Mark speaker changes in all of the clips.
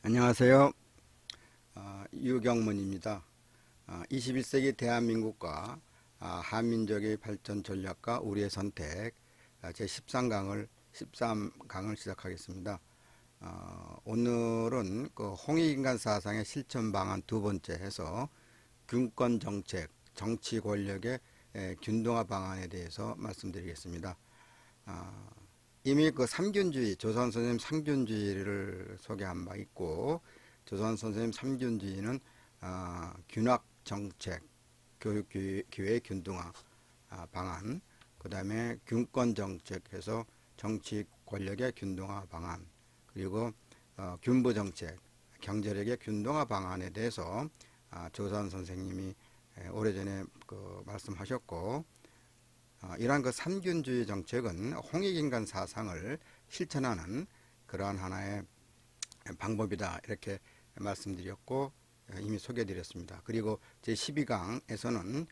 Speaker 1: 안녕하세요. 유경문입니다. 21세기 대한민국과 한민족의 발전 전략과 우리의 선택 제13강을 시작하겠습니다. 오늘은 그 홍익인간 사상의 실천 방안 두 번째 해서 균권 정책, 정치 권력의 균등화 방안에 대해서 말씀드리겠습니다. 이미 그 삼균주의, 조선 선생님 삼균주의를 소개한 바 있고, 조선 선생님 삼균주의는 균학 정책, 교육 기회 균등화 방안, 그 다음에 균권 정책해서 정치 권력의 균등화 방안, 그리고 균부 정책, 경제력의 균등화 방안에 대해서 조선 선생님이 오래전에 말씀하셨고, 이러한 그 삼균주의 정책은 홍익인간 사상을 실천하는 그러한 하나의 방법이다, 이렇게 말씀드렸고 이미 소개해드렸습니다. 그리고 제12강에서는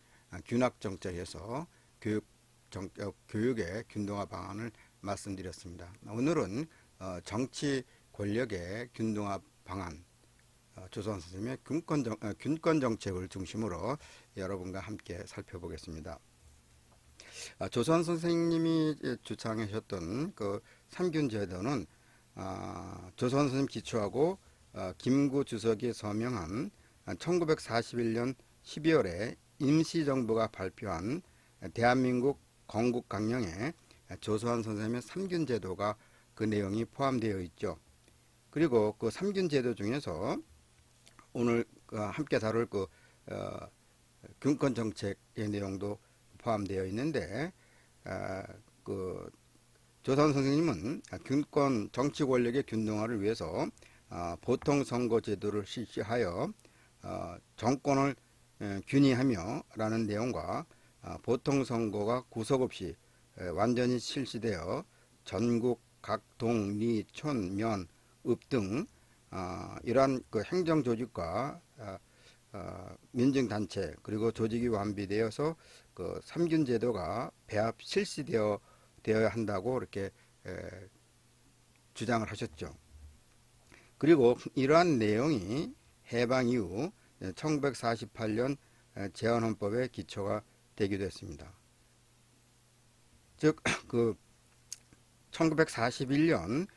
Speaker 1: 균학 정책에서 교육의 균등화 방안을 말씀드렸습니다. 오늘은 정치 권력의 균등화 방안, 조선 선생님의 균권 정책을 중심으로 여러분과 함께 살펴보겠습니다. 조선 선생님이 주창하셨던 그 삼균제도는 조선 선생님 기초하고 김구 주석이 서명한 1941년 12월에 임시정부가 발표한 대한민국 건국강령에 조선 선생님의 삼균제도가 그 내용이 포함되어 있죠. 그리고 그 삼균제도 중에서 오늘 함께 다룰 균권 정책의 내용도 포함되어 있는데, 그 조선 선생님은 균권 정치 권력의 균등화를 위해서 보통 선거 제도를 실시하여 정권을 균위하며라는 내용과 보통 선거가 구속 없이 완전히 실시되어 전국 각 동, 리, 촌, 면, 읍 등 이러한 그 행정 조직과 민증단체 그리고 조직이 완비되어서 그 삼균제도가 배합 실시되어야 한다고 이렇게 주장을 하셨죠. 그리고 이러한 내용이 해방 이후 1948년 제헌헌법의 기초가 되기도 했습니다. 즉, 그 1941년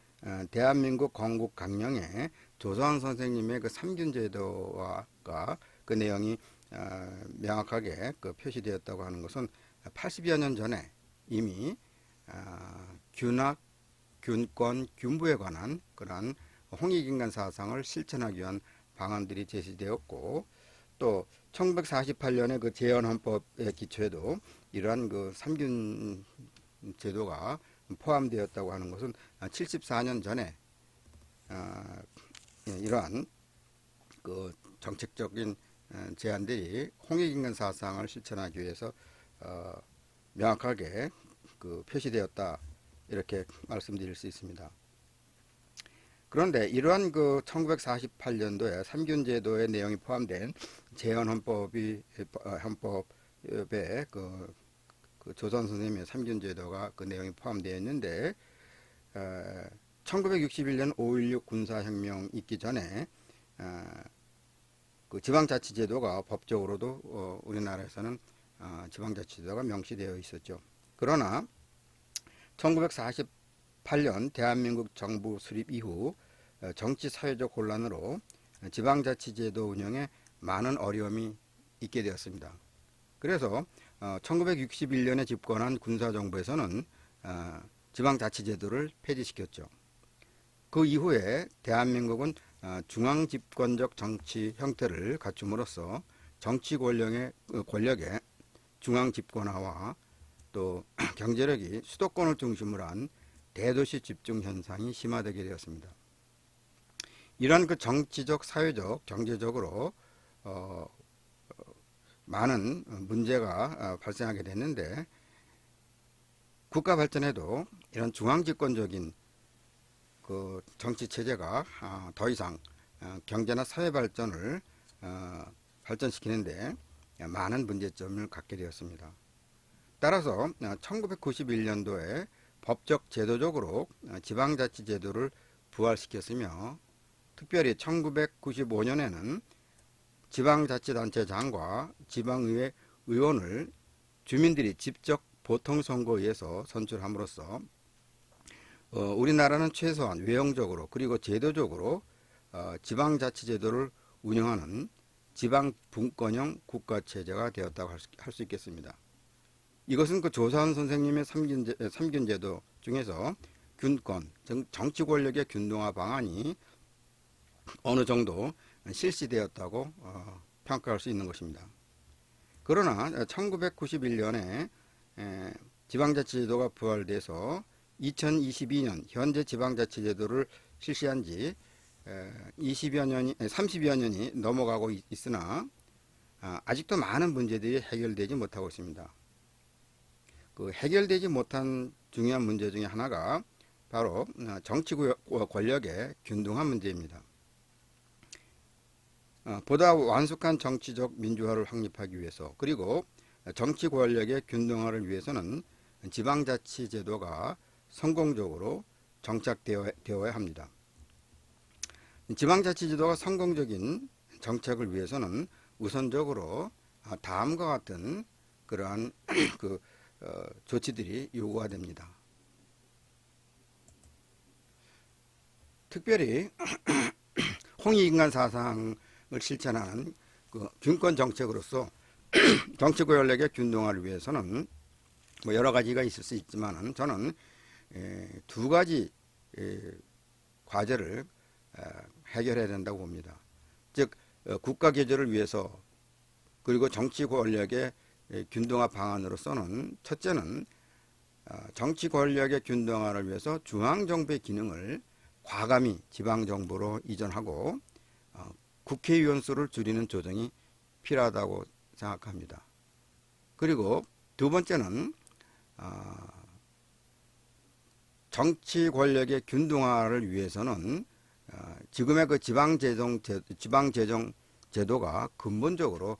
Speaker 1: 대한민국 건국강령에 조선 선생님의 그 삼균제도와 그 내용이 명확하게 표시되었다고 하는 것은 80여 년 전에 이미 균학, 균권, 균부에 관한 그러한 홍익인간 사상을 실천하기 위한 방안들이 제시되었고, 또 1948년의 그 제헌헌법의 기초에도 이러한 그 삼균 제도가 포함되었다고 하는 것은 74년 전에 이러한 그 정책적인 제안들이 홍익인간 사상을 실천하기 위해서 명확하게 표시되었다, 이렇게 말씀드릴 수 있습니다. 그런데 이러한 1948년도에 삼균제도의 내용이 포함된 제헌헌법에 그 조선 선생님의 삼균제도가 그 내용이 포함되어 있는데, 1961년 5.16 군사혁명 있기 전에 그 지방자치제도가 법적으로도 우리나라에서는 지방자치제도가 명시되어 있었죠. 그러나 1948년 대한민국 정부 수립 이후 정치 사회적 혼란으로 지방자치제도 운영에 많은 어려움이 있게 되었습니다. 그래서 1961년에 집권한 군사정부에서는 지방자치제도를 폐지시켰죠. 그 이후에 대한민국은 중앙집권적 정치 형태를 갖춤으로써 정치 권력의 중앙집권화와 또 경제력이 수도권을 중심으로 한 대도시 집중 현상이 심화되게 되었습니다. 이러한 그 정치적, 사회적, 경제적으로 많은 문제가 발생하게 됐는데, 국가 발전에도 이런 중앙집권적인 그 정치 체제가 더 이상 경제나 사회 발전을 발전시키는데 많은 문제점을 갖게 되었습니다. 따라서 1991년도에 법적 제도적으로 지방자치제도를 부활시켰으며, 특별히 1995년에는 지방자치단체장과 지방의회 의원을 주민들이 직접 보통선거에서 선출함으로써 우리나라는 최소한 외형적으로 그리고 제도적으로 지방자치제도를 운영하는 지방분권형 국가체제가 되었다고 할 수 있겠습니다. 이것은 그 조사원 선생님의 삼균제도 중에서 균권, 정치 권력의 균등화 방안이 어느 정도 실시되었다고 평가할 수 있는 것입니다. 그러나 1991년에 지방자치제도가 부활돼서 2022년 현재 지방자치제도를 실시한 지 30여 년이 넘어가고 있으나 아직도 많은 문제들이 해결되지 못하고 있습니다. 그 해결되지 못한 중요한 문제 중에 하나가 바로 정치 권력의 균등한 문제입니다. 보다 완숙한 정치적 민주화를 확립하기 위해서 그리고 정치 권력의 균등화를 위해서는 지방자치제도가 성공적으로 정착되어야 합니다. 지방자치제도가 성공적인 정책을 위해서는 우선적으로 다음과 같은 그러한 조치들이 요구가 됩니다. 특별히 홍익인간 사상을 실천하는 그 균권 정책으로서 정치 권력의 균등화를 위해서는 뭐 여러 가지가 있을 수 있지만은 저는 두 가지 과제를 해결해야 된다고 봅니다. 즉 국가 개조를 위해서 그리고 정치 권력의 균등화 방안으로서는 첫째는 정치 권력의 균등화를 위해서 중앙정부의 기능을 과감히 지방정부로 이전하고 국회의원 수를 줄이는 조정이 필요하다고 생각합니다. 그리고 두 번째는 정치 권력의 균등화를 위해서는 지금의 그 지방재정 제도가 근본적으로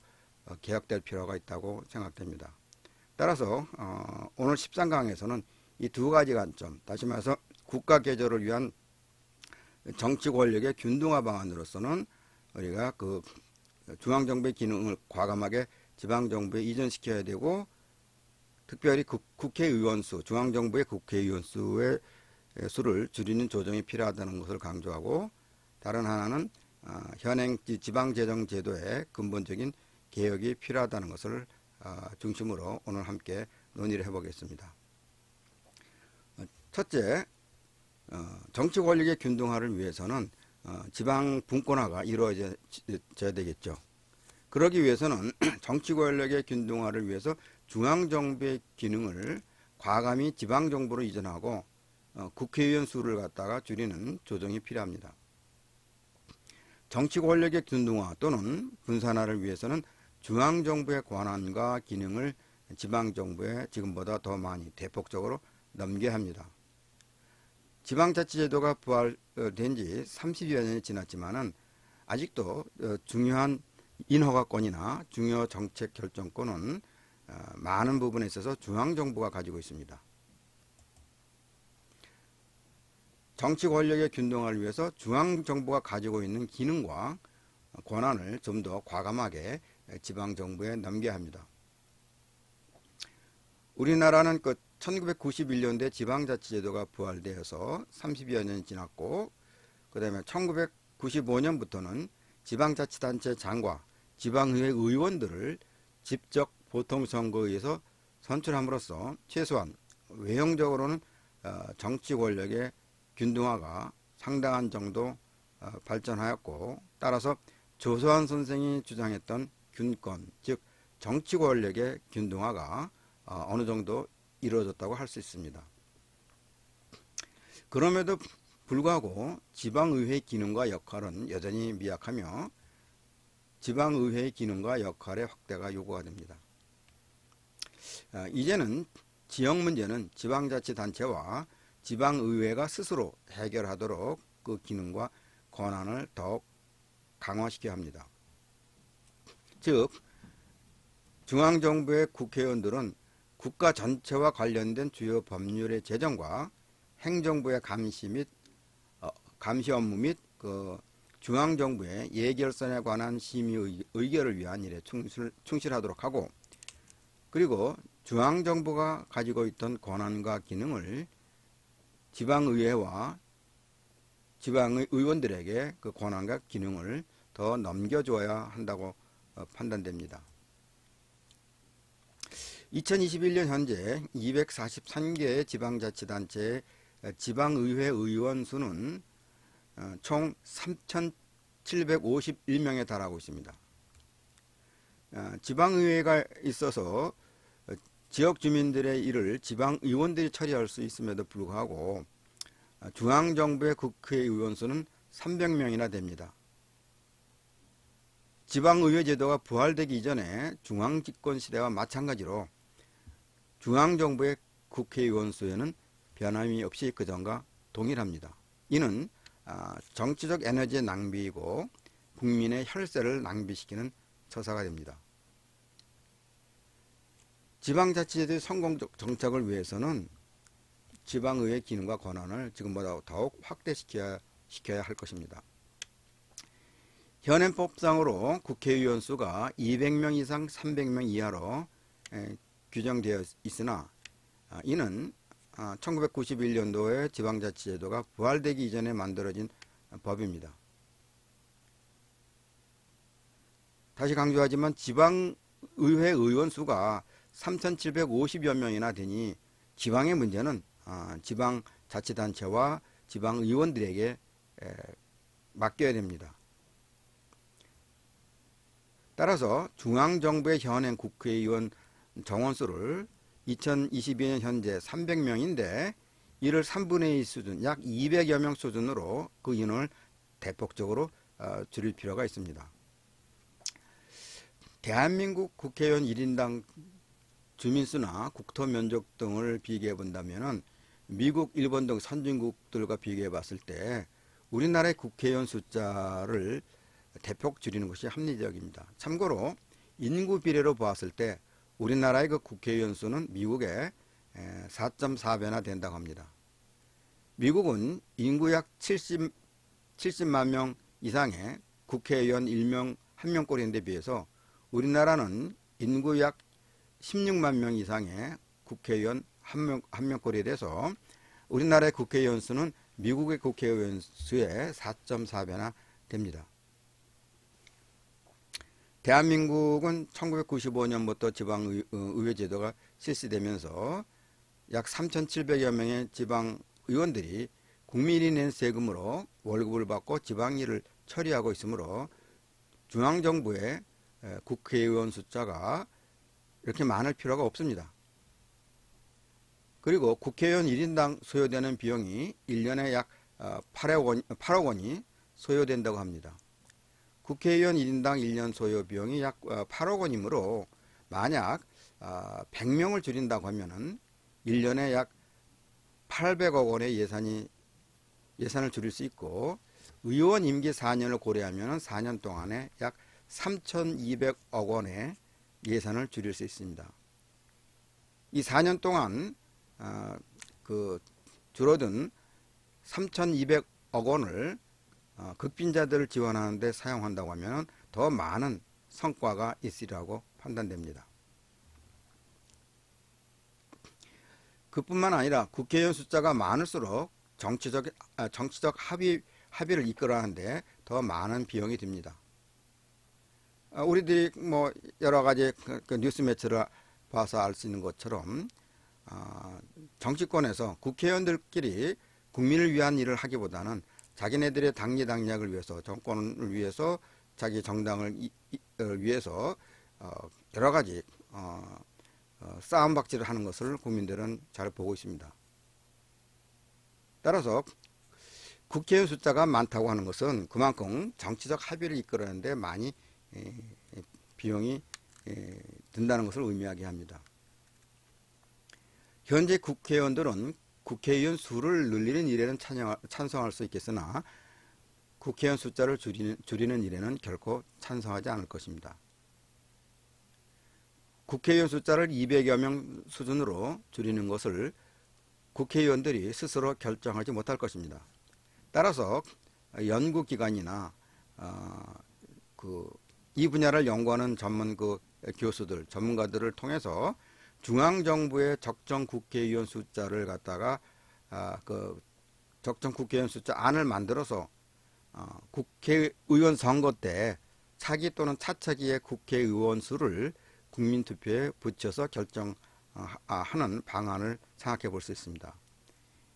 Speaker 1: 개혁될 필요가 있다고 생각됩니다. 따라서 오늘 13강에서는 이 두 가지 관점, 다시 말해서 국가 개조를 위한 정치 권력의 균등화 방안으로서는 우리가 그 중앙정부의 기능을 과감하게 지방정부에 이전시켜야 되고, 특별히 국회의원 수, 중앙정부의 국회의원 수를 줄이는 조정이 필요하다는 것을 강조하고, 다른 하나는 현행 지방재정제도의 근본적인 개혁이 필요하다는 것을 중심으로 오늘 함께 논의를 해보겠습니다. 첫째, 정치 권력의 균등화를 위해서는 지방 분권화가 이루어져야 되겠죠. 그러기 위해서는 정치 권력의 균등화를 위해서 중앙정부의 기능을 과감히 지방정부로 이전하고 국회의원 수를 갖다가 줄이는 조정이 필요합니다. 정치 권력의 균등화 또는 분산화를 위해서는 중앙정부의 권한과 기능을 지방정부에 지금보다 더 많이 대폭적으로 넘겨야 합니다. 지방자치제도가 부활된 지 30여 년이 지났지만은 아직도 중요한 인허가권이나 중요 정책 결정권은 많은 부분에 있어서 중앙정부가 가지고 있습니다. 정치 권력의 균등화를 위해서 중앙정부가 가지고 있는 기능과 권한을 좀 더 과감하게 지방정부에 넘겨야 합니다. 우리나라는 1991년도에 지방자치제도가 부활되어서 30여 년이 지났고, 그 다음에 1995년부터는 지방자치단체장과 지방의회 의원들을 직접 보통선거에서 선출함으로써 최소한 외형적으로는 정치 권력의 균등화가 상당한 정도 발전하였고, 따라서 조서환 선생이 주장했던 균권, 즉 정치 권력의 균등화가 어느 정도 이루어졌다고 할 수 있습니다. 그럼에도 불구하고 지방의회의 기능과 역할은 여전히 미약하며 지방의회의 기능과 역할의 확대가 요구가 됩니다. 이제는 지역 문제는 지방자치단체와 지방의회가 스스로 해결하도록 그 기능과 권한을 더욱 강화시켜야 합니다. 즉 중앙정부의 국회의원들은 국가 전체와 관련된 주요 법률의 제정과 행정부의 감시 업무 및 그 중앙정부의 예결선에 관한 심의 의결을 위한 일에 충실하도록 하고, 그리고 중앙정부가 가지고 있던 권한과 기능을 지방의회와 지방의 의원들에게 그 권한과 기능을 더 넘겨줘야 한다고 판단됩니다. 2021년 현재 243개의 지방자치단체의 지방의회 의원 수는 총 3,751명에 달하고 있습니다. 지방의회가 있어서 지역 주민들의 일을 지방의원들이 처리할 수 있음에도 불구하고 중앙정부의 국회의원 수는 300명이나 됩니다. 지방의회 제도가 부활되기 이전에 중앙집권 시대와 마찬가지로 중앙정부의 국회의원 수에는 변함이 없이 그전과 동일합니다. 이는 정치적 에너지의 낭비이고 국민의 혈세를 낭비시키는 처사가 됩니다. 지방자치제도의 성공적 정착을 위해서는 지방의회 기능과 권한을 지금보다 더욱 확대시켜야 할 것입니다. 현행법상으로 국회의원 수가 200명 이상 300명 이하로 규정되어 있으나 이는 1991년도에 지방자치제도가 부활되기 이전에 만들어진 법입니다. 다시 강조하지만 지방의회 의원 수가 3,750여 명이나 되니 지방의 문제는 지방자치단체와 지방의원들에게 맡겨야 됩니다. 따라서 중앙정부의 현행 국회의원 정원수를 2022년 현재 300명인데 이를 3분의 1 수준, 약 200여 명 수준으로 그 인원을 대폭적으로 줄일 필요가 있습니다. 대한민국 국회의원 1인당 주민수나 국토 면적 등을 비교해 본다면 미국, 일본 등 선진국들과 비교해 봤을 때 우리나라의 국회의원 숫자를 대폭 줄이는 것이 합리적입니다. 참고로 인구 비례로 보았을 때 우리나라의 그 국회의원 수는 미국의 4.4배나 된다고 합니다. 미국은 인구 약 70만 명 이상의 국회의원 1명꼴인데 비해서 우리나라는 인구 약 16만 명 이상의 국회의원 한 명꼴이 돼서 우리나라의 국회의원 수는 미국의 국회의원 수의 4.4배나 됩니다. 대한민국은 1995년부터 지방의회 제도가 실시되면서 약 3,700여 명의 지방의원들이 국민이 낸 세금으로 월급을 받고 지방일을 처리하고 있으므로 중앙정부의 국회의원 숫자가 이렇게 많을 필요가 없습니다. 그리고 국회의원 1인당 소요되는 비용이 1년에 약 8억 원이 소요된다고 합니다. 국회의원 1인당 1년 소요 비용이 약 8억 원이므로 만약 100명을 줄인다고 하면은 1년에 약 800억 원의 예산을 줄일 수 있고 의원 임기 4년을 고려하면 4년 동안에 약 3,200억 원의 예산을 줄일 수 있습니다. 이 4년 동안 줄어든 3,200억 원을 극빈자들을 지원하는 데 사용한다고 하면 더 많은 성과가 있으리라고 판단됩니다. 그뿐만 아니라 국회의원 숫자가 많을수록 정치적 합의를 이끌어가는데 더 많은 비용이 듭니다. 우리들이 뭐 여러 가지 그 뉴스 매체를 봐서 알 수 있는 것처럼 정치권에서 국회의원들끼리 국민을 위한 일을 하기보다는 자기네들의 당리당략을 위해서 정권을 위해서 자기 정당을 위해서 여러 가지 싸움박질을 하는 것을 국민들은 잘 보고 있습니다. 따라서 국회의원 숫자가 많다고 하는 것은 그만큼 정치적 합의를 이끌어내는 데 많이 비용이 든다는 것을 의미하게 합니다. 현재 국회의원들은 국회의원 수를 늘리는 일에는 찬성할 수 있겠으나 국회의원 숫자를 줄이는 일에는 결코 찬성하지 않을 것입니다. 국회의원 숫자를 200여 명 수준으로 줄이는 것을 국회의원들이 스스로 결정하지 못할 것입니다. 따라서 연구기관이나 이 분야를 연구하는 전문 교수들, 전문가들을 통해서 중앙정부의 적정 국회의원 숫자를 갖다가 적정 국회의원 숫자 안을 만들어서 국회의원 선거 때 차기 또는 차차기의 국회의원 수를 국민투표에 붙여서 결정하는 방안을 생각해 볼 수 있습니다.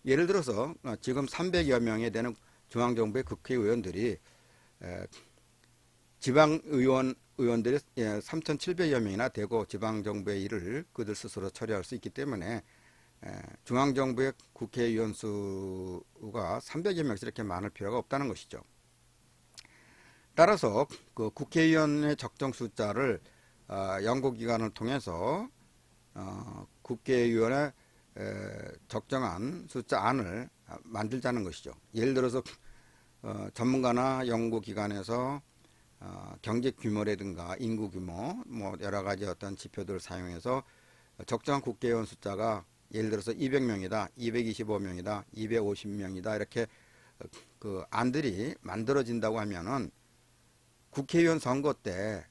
Speaker 1: 예를 들어서 지금 300여 명에 되는 중앙정부의 국회의원들이 의원들이 3,700여 명이나 되고 지방정부의 일을 그들 스스로 처리할 수 있기 때문에 중앙정부의 국회의원 수가 300여 명씩 이렇게 많을 필요가 없다는 것이죠. 따라서 그 국회의원의 적정 숫자를 연구기관을 통해서 국회의원의 적정한 숫자 안을 만들자는 것이죠. 예를 들어서 전문가나 연구기관에서 경제 규모라든가 인구 규모 뭐 여러 가지 어떤 지표들을 사용해서 적정한 국회의원 숫자가 예를 들어서 200명이다, 225명이다, 250명이다 이렇게 그 안들이 만들어진다고 하면은 국회의원 선거 때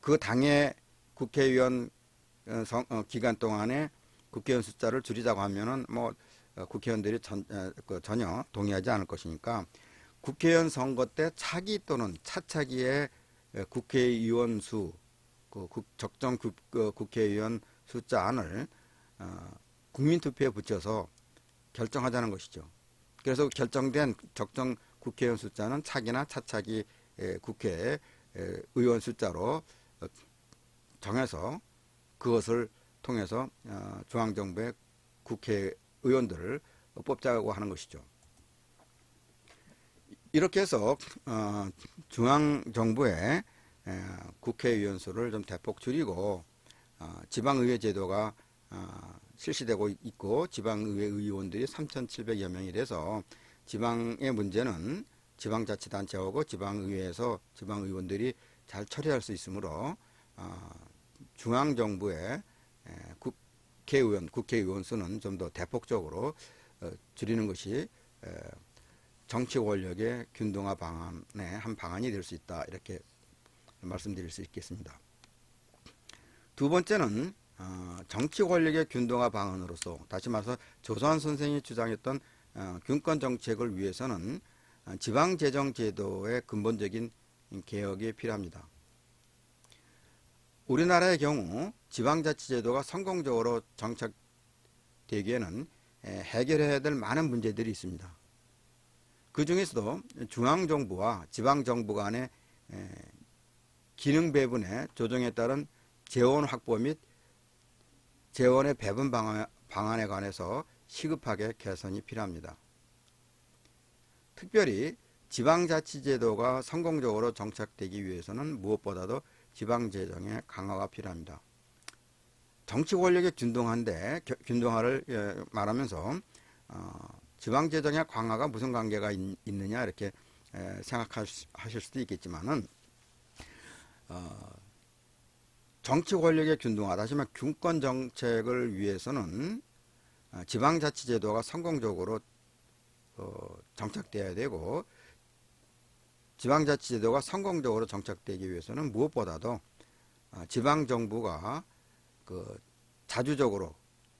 Speaker 1: 그 당의 국회의원 기간 동안에 국회의원 숫자를 줄이자고 하면은 뭐 국회의원들이 전혀 동의하지 않을 것이니까 국회의원 선거 때 차기 또는 차차기의 국회의원 수, 적정 국회의원 숫자 안을 국민투표에 붙여서 결정하자는 것이죠. 그래서 결정된 적정 국회의원 숫자는 차기나 차차기 국회의원 숫자로 정해서 그것을 통해서 중앙정부의 국회의원들을 뽑자고 하는 것이죠. 이렇게 해서 중앙정부의 국회의원 수를 좀 대폭 줄이고 지방의회 제도가 실시되고 있고 지방의회 의원들이 3,700여 명이 돼서 지방의 문제는 지방자치단체하고 지방의회에서 지방의원들이 잘 처리할 수 있으므로 중앙정부의 국회의원 수는 좀 더 대폭적으로 줄이는 것이 정치 권력의 균등화 방안의 한 방안이 될 수 있다 이렇게 말씀드릴 수 있겠습니다. 두 번째는 정치 권력의 균등화 방안으로서 다시 말해서 조선 선생이 주장했던 균권 정책을 위해서는 지방재정제도의 근본적인 개혁이 필요합니다. 우리나라의 경우 지방자치제도가 성공적으로 정착되기에는 해결해야 될 많은 문제들이 있습니다. 그 중에서도 중앙정부와 지방정부 간의 기능 배분의 조정에 따른 재원 확보 및 재원의 배분 방안에 관해서 시급하게 개선이 필요합니다. 특별히 지방자치제도가 성공적으로 정착되기 위해서는 무엇보다도 지방재정의 강화가 필요합니다. 정치 권력의 균등화를 말하면서 지방재정의 강화가 무슨 관계가 있느냐 이렇게 생각하실 수도 있겠지만은 정치 권력의 균등화, 다시 말해 균권 정책을 위해서는 지방자치제도가 성공적으로 정착돼야 되고 지방자치제도가 성공적으로 정착되기 위해서는 무엇보다도 지방정부가 자주적으로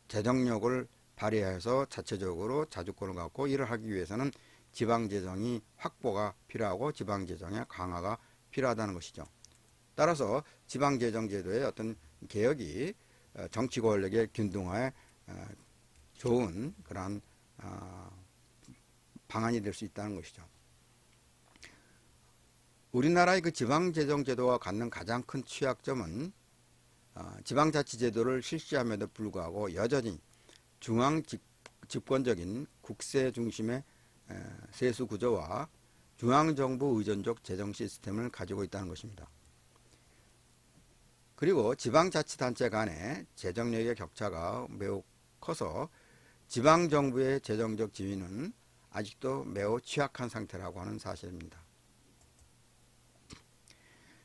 Speaker 1: 재정력을 발휘해서 자체적으로 자주권을 갖고 일을 하기 위해서는 지방재정이 확보가 필요하고 지방재정의 강화가 필요하다는 것이죠. 따라서 지방재정제도의 어떤 개혁이 정치 권력의 균등화에 좋은 그러한 방안이 될 수 있다는 것이죠. 우리나라의 그 지방재정제도가 갖는 가장 큰 취약점은 지방자치제도를 실시함에도 불구하고 여전히 중앙 집권적인 국세 중심의 세수 구조와 중앙정부 의존적 재정 시스템을 가지고 있다는 것입니다. 그리고 지방자치단체 간의 재정력의 격차가 매우 커서 지방정부의 재정적 지위는 아직도 매우 취약한 상태라고 하는 사실입니다.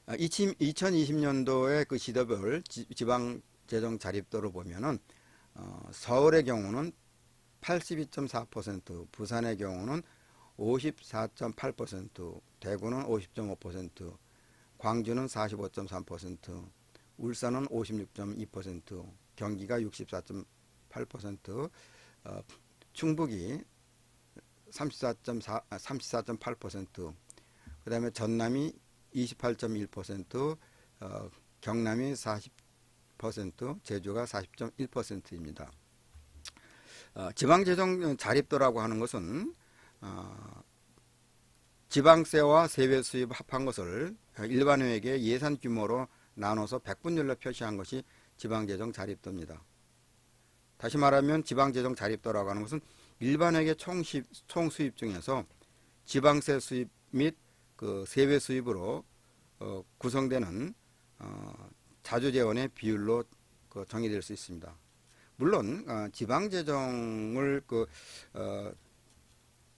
Speaker 1: 2020년도의 그 시도별 지방재정 자립도를 보면은 서울의 경우는 82.4%, 부산의 경우는 54.8%, 대구는 50.5%, 광주는 45.3%, 울산은 56.2%, 경기가 64.8%, 충북이 34.8%, 그 다음에 전남이 28.1%, 경남이 40%, 제주가 40.1%입니다. 지방재정 자립도라고 하는 것은 지방세와 세외 수입 합한 것을 일반회계 예산 규모로 나눠서 백분율로 표시한 것이 지방재정 자립도입니다. 다시 말하면 지방재정 자립도라고 하는 것은 일반회계 총수입 중에서 지방세 수입 및 그 세외 수입으로 구성되는 자주재원의 비율로 정의될 수 있습니다. 물론 지방재정을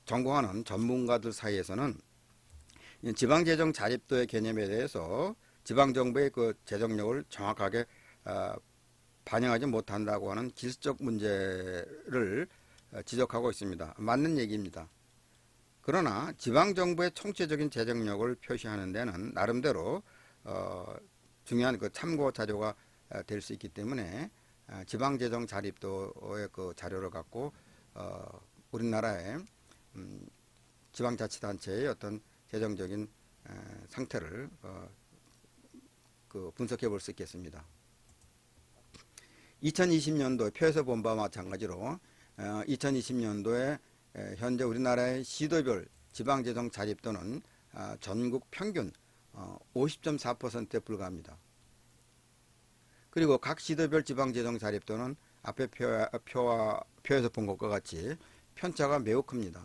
Speaker 1: 전공하는 전문가들 사이에서는 지방재정 자립도의 개념에 대해서 지방정부의 그 재정력을 정확하게 반영하지 못한다고 하는 기술적 문제를 지적하고 있습니다. 맞는 얘기입니다. 그러나 지방정부의 총체적인 재정력을 표시하는 데는 나름대로 중요한 그 참고 자료가 될 수 있기 때문에 지방재정 자립도의 그 자료를 갖고 우리나라의 지방자치단체의 어떤 재정적인 상태를 분석해 볼 수 있겠습니다. 2020년도 표에서 본 바와 마찬가지로 2020년도에 현재 우리나라의 시도별 지방재정 자립도는 전국 평균 50.4%에 불과합니다. 그리고 각 시도별 지방재정 자립도는 앞에 표에서 본 것과 같이 편차가 매우 큽니다.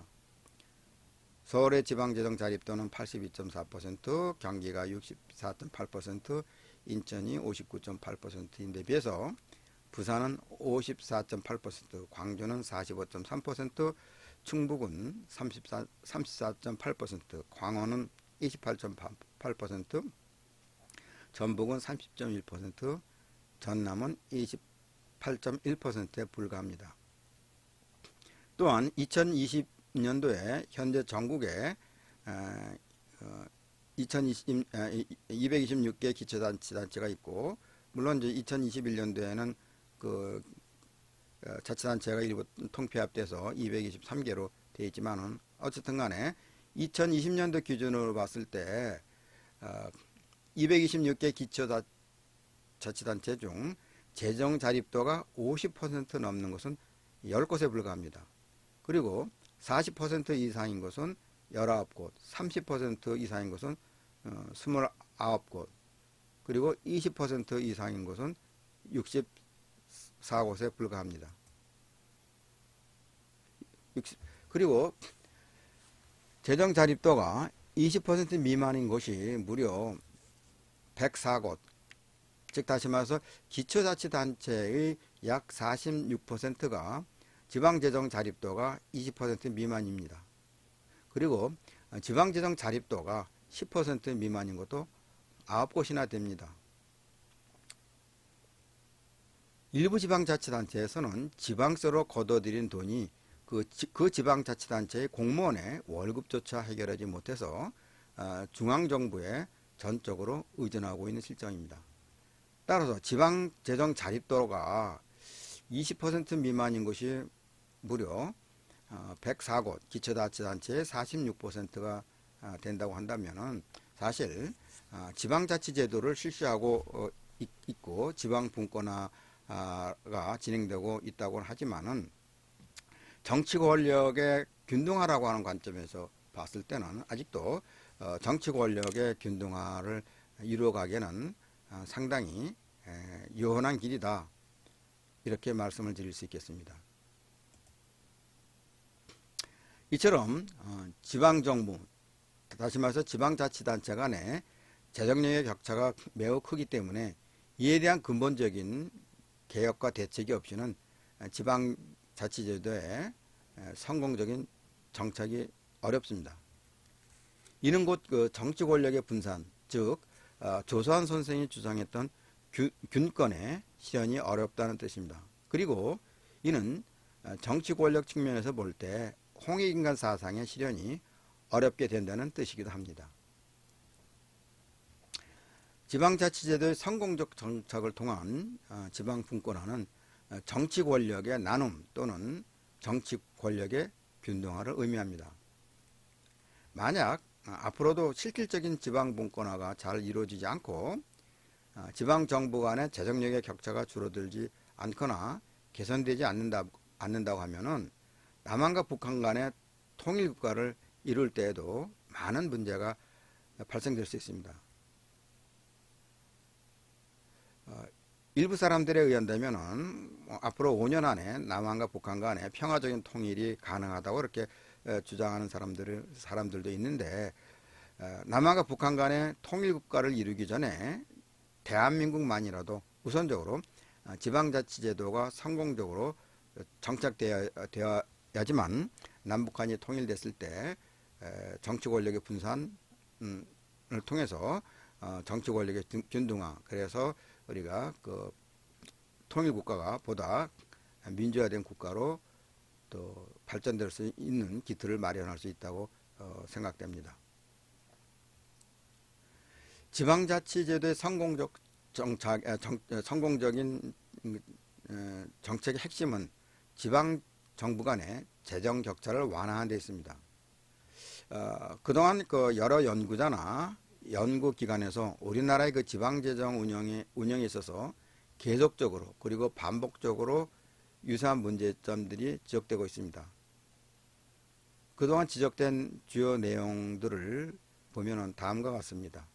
Speaker 1: 서울의 지방재정 자립도는 82.4%, 경기가 64.8%, 인천이 59.8%인데 비해서 부산은 54.8%, 광주는 45.3%, 충북은 34.8%, 광원은 28.8%, 전북은 30.1%, 전남은 28.1%에 불과합니다. 또한 2020년도에 현재 전국에 226개 기초자치단체가 있고, 물론 이제 2021년도에는 그 자치단체가 일부 통폐합돼서 223개로 되어 있지만은 어쨌든 간에 2020년도 기준으로 봤을 때 226개 기초자치단체 중 재정 자립도가 50% 넘는 것은 10곳에 불과합니다. 그리고 40% 이상인 것은 19곳, 30% 이상인 것은 29곳, 그리고 20% 이상인 것은 64곳에 불과합니다. 그리고 재정 자립도가 20% 미만인 곳이 무려 104곳, 즉 다시 말해서 기초자치단체의 약 46%가 지방재정 자립도가 20% 미만입니다. 그리고 지방재정 자립도가 10% 미만인 것도 9곳이나 됩니다. 일부 지방자치단체에서는 지방세로 거둬들인 돈이 그 지방자치단체의 공무원의 월급조차 해결하지 못해서 중앙정부에 전적으로 의존하고 있는 실정입니다. 따라서 지방재정 자립도가 20% 미만인 것이 무려 104곳, 기초자치단체의 46%가 된다고 한다면 사실 지방자치제도를 실시하고 있고 지방분권화가 진행되고 있다고 하지만은 정치 권력의 균등화라고 하는 관점에서 봤을 때는 아직도 정치 권력의 균등화를 이루어가기에는 상당히 요원한 길이다, 이렇게 말씀을 드릴 수 있겠습니다. 이처럼 지방정부, 다시 말해서 지방자치단체 간의 재정력의 격차가 매우 크기 때문에 이에 대한 근본적인 개혁과 대책이 없이는 지방자치제도의 성공적인 정착이 어렵습니다. 이는 곧 그 정치 권력의 분산, 즉 조서환 선생이 주장했던 균권의 실현이 어렵다는 뜻입니다. 그리고 이는 정치 권력 측면에서 볼 때 홍익인간 사상의 실현이 어렵게 된다는 뜻이기도 합니다. 지방자치제도의 성공적 정착을 통한 지방분권화는 정치 권력의 나눔 또는 정치 권력의 균등화를 의미합니다. 만약 앞으로도 실질적인 지방분권화가 잘 이루어지지 않고 지방정부 간의 재정력의 격차가 줄어들지 않거나 개선되지 않는다고 하면은 남한과 북한 간의 통일국가를 이룰 때에도 많은 문제가 발생될 수 있습니다. 일부 사람들에 의한다면은 앞으로 5년 안에 남한과 북한 간의 평화적인 통일이 가능하다고 이렇게 주장하는 사람들도 있는데, 남한과 북한 간의 통일국가를 이루기 전에 대한민국만이라도 우선적으로 지방자치제도가 성공적으로 정착되어야지만 남북한이 통일됐을 때 정치 권력의 분산을 통해서 정치 권력의 균등화, 그래서 우리가 그 통일국가가 보다 민주화된 국가로 또 발전될 수 있는 기틀을 마련할 수 있다고 생각됩니다. 지방자치제도의 성공적인 정책의 핵심은 지방정부 간의 재정 격차를 완화하는 데 있습니다. 그동안 그 여러 연구자나 연구기관에서 우리나라의 그 지방재정 운영에 있어서 계속적으로 그리고 반복적으로 유사한 문제점들이 지적되고 있습니다. 그동안 지적된 주요 내용들을 보면은 다음과 같습니다.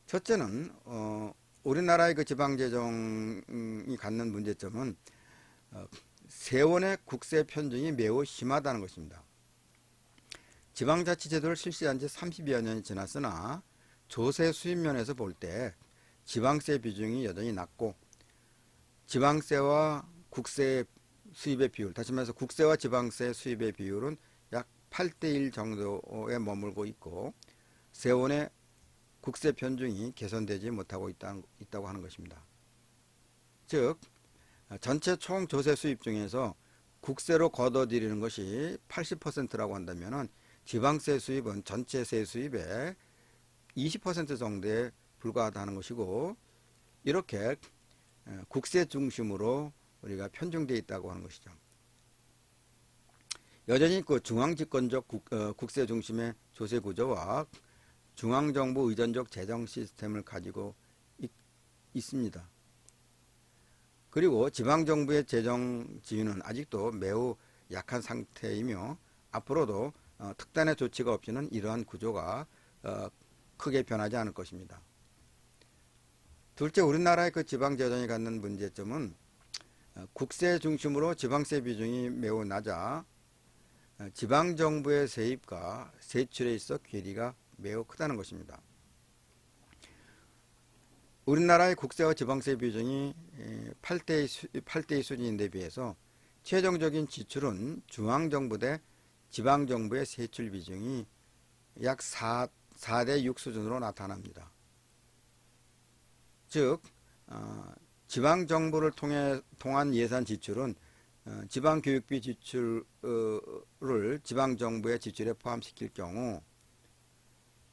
Speaker 1: 첫째는 우리나라의 그 지방재정이 갖는 문제점은 세원의 국세 편중이 매우 심하다는 것입니다. 지방자치제도를 실시한 지 30여 년이 지났으나 조세 수입면에서 볼 때 지방세 비중이 여전히 낮고, 지방세와 국세 수입의 비율, 다시 말해서 국세와 지방세 수입의 비율은 약 8대1 정도에 머물고 있고, 세원의 국세 편중이 개선되지 못하고 있다고 하는 것입니다. 즉 전체 총 조세 수입 중에서 국세로 걷어들이는 것이 80%라고 한다면 지방세 수입은 전체 세 수입의 20% 정도에 불과하다는 것이고, 이렇게 국세 중심으로 우리가 편중되어 있다고 하는 것이죠. 여전히 그 중앙집권적 국세 중심의 조세 구조와 중앙정부 의존적 재정 시스템을 가지고 있습니다. 그리고 지방정부의 재정 지위는 아직도 매우 약한 상태이며 앞으로도 특단의 조치가 없이는 이러한 구조가 크게 변하지 않을 것입니다. 둘째, 우리나라의 그 지방재정이 갖는 문제점은 국세 중심으로 지방세 비중이 매우 낮아 지방정부의 세입과 세출에 있어 괴리가 매우 크다는 것입니다. 우리나라의 국세와 지방세 비중이 8대2 수준인데 비해서 최종적인 지출은 중앙정부 대 지방정부의 세출 비중이 약 4대6 수준으로 나타납니다. 즉 지방정부를 통한 예산 지출은 지방교육비 지출을 지방정부의 지출에 포함시킬 경우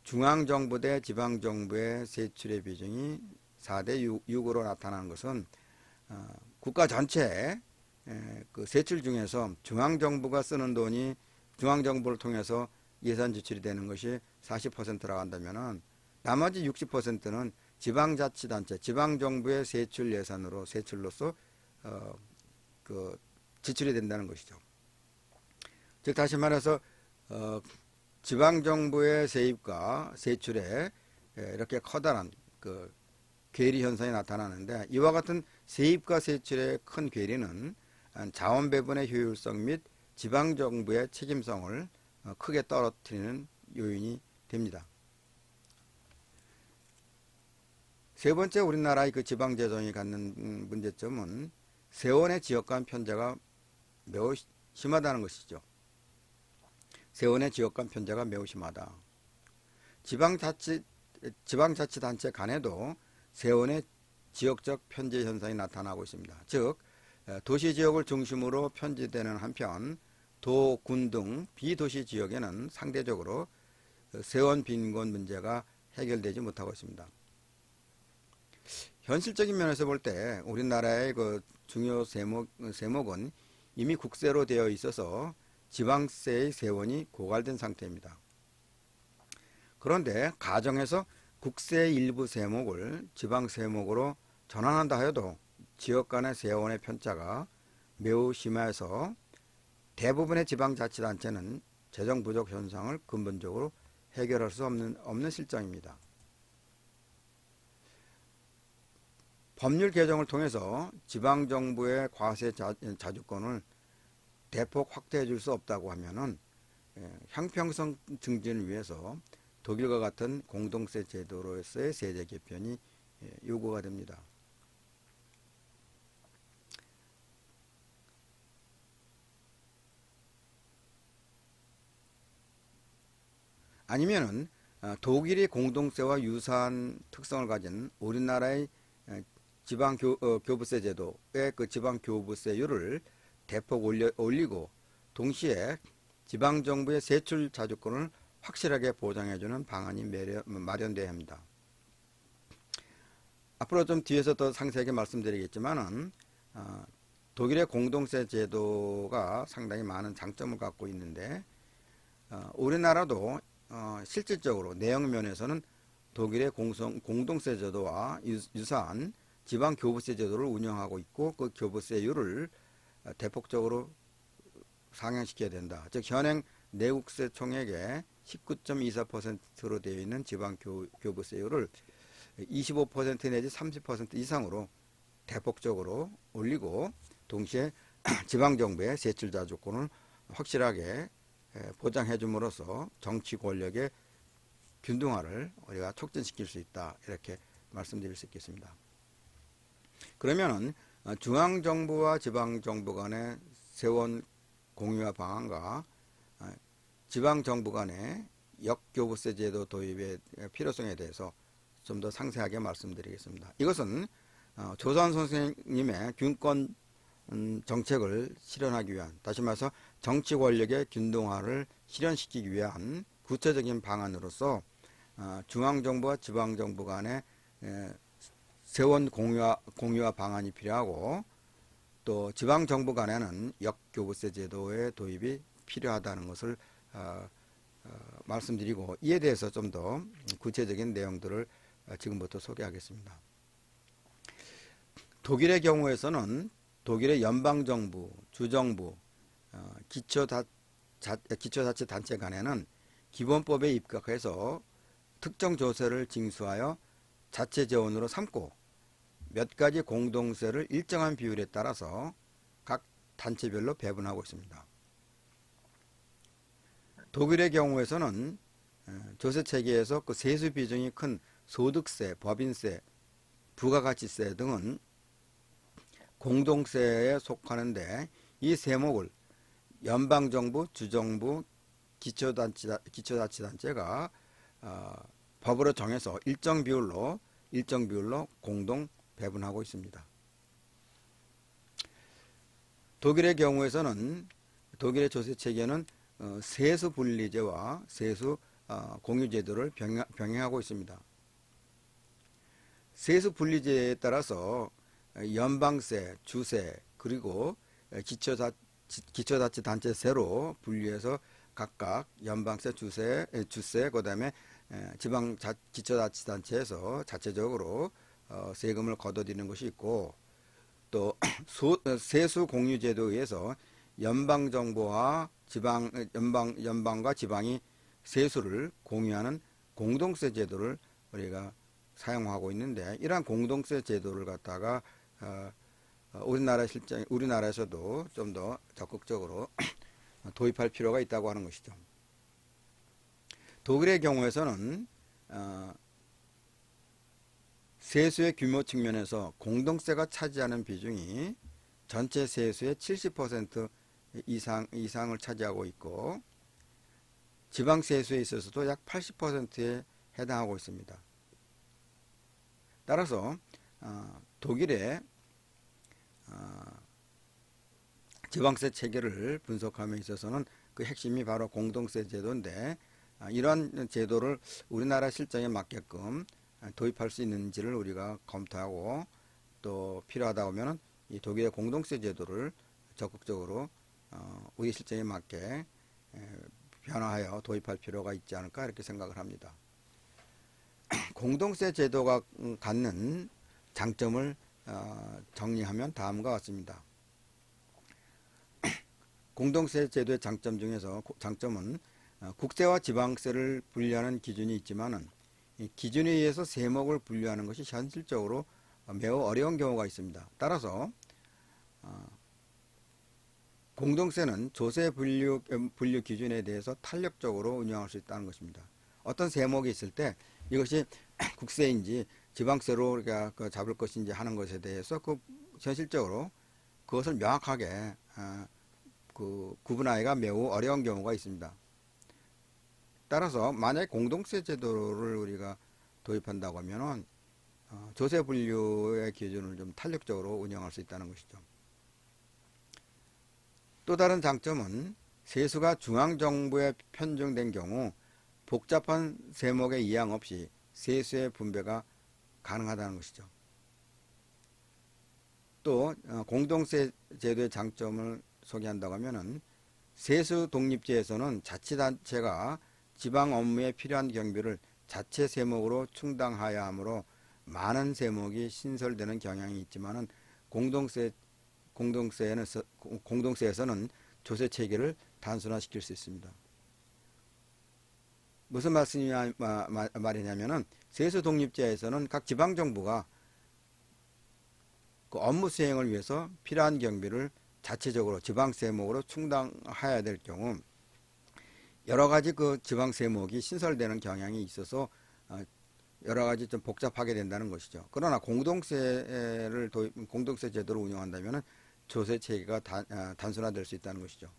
Speaker 1: 중앙정부 대 지방정부의 세출의 비중이 4대6으로 나타나는 것은 국가 전체의 그 세출 중에서 중앙정부가 쓰는 돈이 중앙정부를 통해서 예산 지출이 되는 것이 40%라고 한다면 나머지 60%는 지방자치단체, 지방정부의 세출로서 그 지출이 된다는 것이죠. 즉 다시 말해서 지방정부의 세입과 세출에 이렇게 커다란 그 괴리 현상이 나타나는데, 이와 같은 세입과 세출의 큰 괴리는 자원 배분의 효율성 및 지방정부의 책임성을 크게 떨어뜨리는 요인이 됩니다. 세 번째, 우리나라의 그 지방재정이 갖는 문제점은 세원의 지역 간 편제가 매우 심하다는 것이죠. 세원의 지역 간 편제가 매우 심하다. 지방자치단체 간에도 세원의 지역적 편제 현상이 나타나고 있습니다. 즉 도시지역을 중심으로 편제되는 한편 도, 군 등 비도시 지역에는 상대적으로 세원 빈곤 문제가 해결되지 못하고 있습니다. 현실적인 면에서 볼 때 우리나라의 그 중요 세목은 이미 국세로 되어 있어서 지방세의 세원이 고갈된 상태입니다. 그런데 가정에서 국세 일부 세목을 지방 세목으로 전환한다 하여도 지역 간의 세원의 편차가 매우 심해서 대부분의 지방자치단체는 재정 부족 현상을 근본적으로 해결할 수 없는 실정입니다. 법률 개정을 통해서 지방정부의 과세 자주권을 대폭 확대해 줄 수 없다고 하면은 형평성 증진을 위해서 독일과 같은 공동세 제도로서의 세제 개편이 요구가 됩니다. 아니면은 독일의 공동세와 유사한 특성을 가진 우리나라의 지방 교부세 제도의 그 지방 교부세율을 대폭 올리고 동시에 지방 정부의 세출 자주권을 확실하게 보장해주는 방안이 마련돼야 합니다. 앞으로 좀 뒤에서 더 상세하게 말씀드리겠지만은 독일의 공동세 제도가 상당히 많은 장점을 갖고 있는데 우리나라도 실질적으로 내용면에서는 독일의 공동세 제도와 유사한 지방 교부세 제도를 운영하고 있고 그 교부세율을 대폭적으로 상향시켜야 된다. 즉 현행 내국세 총액의 19.24%로 되어 있는 지방 교부세율을 25% 내지 30% 이상으로 대폭적으로 올리고 동시에 지방정부의 세출자주권을 확실하게 보장해 줌으로써 정치 권력의 균등화를 우리가 촉진시킬 수 있다. 이렇게 말씀드릴 수 있겠습니다. 그러면은 중앙정부와 지방정부 간의 세원 공유화 방안과 지방정부 간의 역교부세 제도 도입의 필요성에 대해서 좀 더 상세하게 말씀드리겠습니다. 이것은 조선 선생님의 균권 정책을 실현하기 위한, 다시 말해서 정치 권력의 균등화를 실현시키기 위한 구체적인 방안으로서 중앙정부와 지방정부 간의 세원 공유화 방안이 필요하고 또 지방정부 간에는 역교부세 제도의 도입이 필요하다는 것을 말씀드리고 이에 대해서 좀 더 구체적인 내용들을 지금부터 소개하겠습니다. 독일의 경우에서는 독일의 연방정부, 주정부, 기초자치단체 간에는 기본법에 입각해서 특정 조세를 징수하여 자체 재원으로 삼고 몇 가지 공동세를 일정한 비율에 따라서 각 단체별로 배분하고 있습니다. 독일의 경우에서는 조세체계에서 그 세수 비중이 큰 소득세, 법인세, 부가가치세 등은 공동세에 속하는데 이 세목을 연방정부, 주정부, 기초자치단체가 법으로 정해서 일정 비율로 공동 배분하고 있습니다. 독일의 경우에서는 독일의 조세체계는 세수 분리제와 세수 공유제도를 병행하고 있습니다. 세수 분리제에 따라서 연방세, 주세, 그리고 기초자치단체세로 분리해서 각각 연방세, 주세, 그 다음에 기초자치단체에서 자체적으로 세금을 거둬들이는 것이 있고 또 세수 공유제도에 의해서 연방정부와 연방과 지방이 세수를 공유하는 공동세 제도를 우리가 사용하고 있는데 이러한 공동세 제도를 갖다가 우리나라에서도 좀 더 적극적으로 도입할 필요가 있다고 하는 것이죠. 독일의 경우에서는 세수의 규모 측면에서 공동세가 차지하는 비중이 전체 세수의 70% 이상을 차지하고 있고 지방세수에 있어서도 약 80%에 해당하고 있습니다. 따라서 독일의 지방세 체계를 분석함에 있어서는 그 핵심이 바로 공동세 제도인데, 이러한 제도를 우리나라 실정에 맞게끔 도입할 수 있는지를 우리가 검토하고, 또 필요하다 보면은 이 독일의 공동세 제도를 적극적으로 우리 실정에 맞게 변화하여 도입할 필요가 있지 않을까 이렇게 생각을 합니다. 공동세 제도가 갖는 장점을 정리하면 다음과 같습니다. 공동세 제도의 장점 중에서 장점은 국세와 지방세를 분리하는 기준이 있지만은 이 기준에 의해서 세목을 분류하는 것이 현실적으로 매우 어려운 경우가 있습니다. 따라서 공동세는 조세 분류 기준에 대해서 탄력적으로 운영할 수 있다는 것입니다. 어떤 세목이 있을 때 이것이 국세인지 지방세로 우리가 잡을 것인지 하는 것에 대해서 현실적으로 그것을 명확하게 구분하기가 매우 어려운 경우가 있습니다. 따라서 만약 공동세 제도를 우리가 도입한다고 하면은 조세 분류의 기준을 좀 탄력적으로 운영할 수 있다는 것이죠. 또 다른 장점은 세수가 중앙정부에 편중된 경우 복잡한 세목의 이양 없이 세수의 분배가 가능하다는 것이죠. 또 공동세 제도의 장점을 소개한다고 하면은 세수 독립제에서는 자치단체가 지방 업무에 필요한 경비를 자체 세목으로 충당하여야 하므로 많은 세목이 신설되는 경향이 있지만은 공동세에서는 조세 체계를 단순화시킬 수 있습니다. 무슨 말이냐면은 세수 독립제에서는 각 지방 정부가 그 업무 수행을 위해서 필요한 경비를 자체적으로 지방 세목으로 충당해야 될 경우 여러 가지 그 지방 세목이 신설되는 경향이 있어서 여러 가지 좀 복잡하게 된다는 것이죠. 그러나 공동세 제도를 운영한다면 조세 체계가 단순화될 수 있다는 것이죠.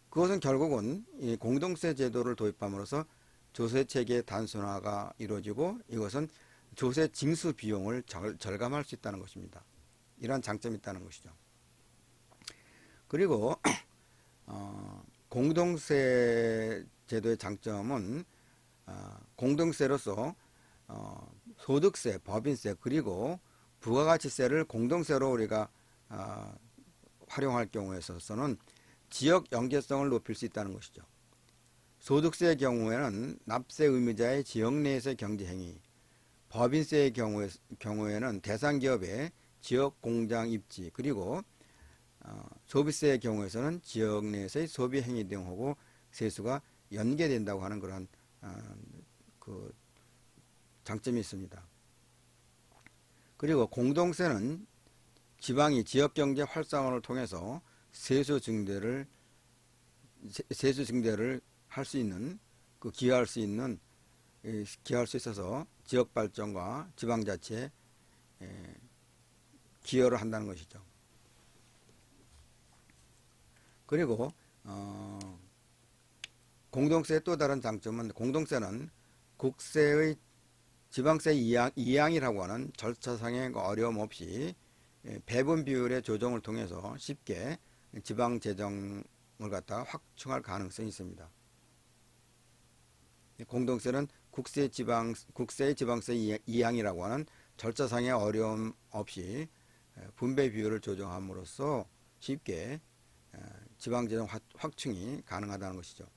Speaker 1: 그것은 결국은 이 공동세 제도를 도입함으로써 조세 체계의 단순화가 이루어지고 이것은 조세 징수 비용을 절감할 수 있다는 것입니다. 이러한 장점이 있다는 것이죠. 그리고 공동세 제도의 장점은 공동세로서 소득세, 법인세 그리고 부가가치세를 공동세로 우리가 활용할 경우에 있어서는 지역 연계성을 높일 수 있다는 것이죠. 소득세의 경우에는 납세 의무자의 지역 내에서의 경제행위, 법인세의 경우에는 대상 기업의 지역 공장 입지, 그리고 소비세의 경우에서는 지역 내에서의 소비 행위 등하고 세수가 연계된다고 하는 그런 그 장점이 있습니다. 그리고 공동세는 지방이 지역 경제 활성화를 통해서 세수 증대를 할 수 있는 기여할 수 있어서 지역 발전과 지방 자체에 기여를 한다는 것이죠. 그리고 공동세의 또 다른 장점은 공동세는 국세의 지방세 이양이라고 하는 절차상의 어려움 없이 배분 비율의 조정을 통해서 쉽게 지방 재정을 갖다가 확충할 가능성이 있습니다. 공동세는 국세의 지방세 이양이라고 하는 절차상의 어려움 없이 분배 비율을 조정함으로써 쉽게 지방재정 확충이 가능하다는 것이죠.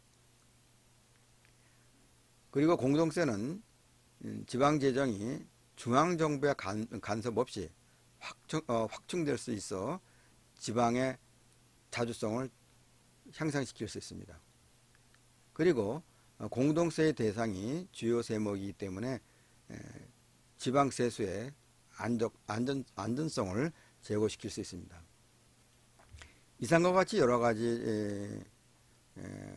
Speaker 1: 그리고 공동세는 지방재정이 중앙정부의 간섭 없이 확충될 수 있어 지방의 자주성을 향상시킬 수 있습니다. 그리고 공동세의 대상이 주요 세목이기 때문에 지방 세수의 안전성을 제고시킬 수 있습니다. 이상과 같이 여러 가지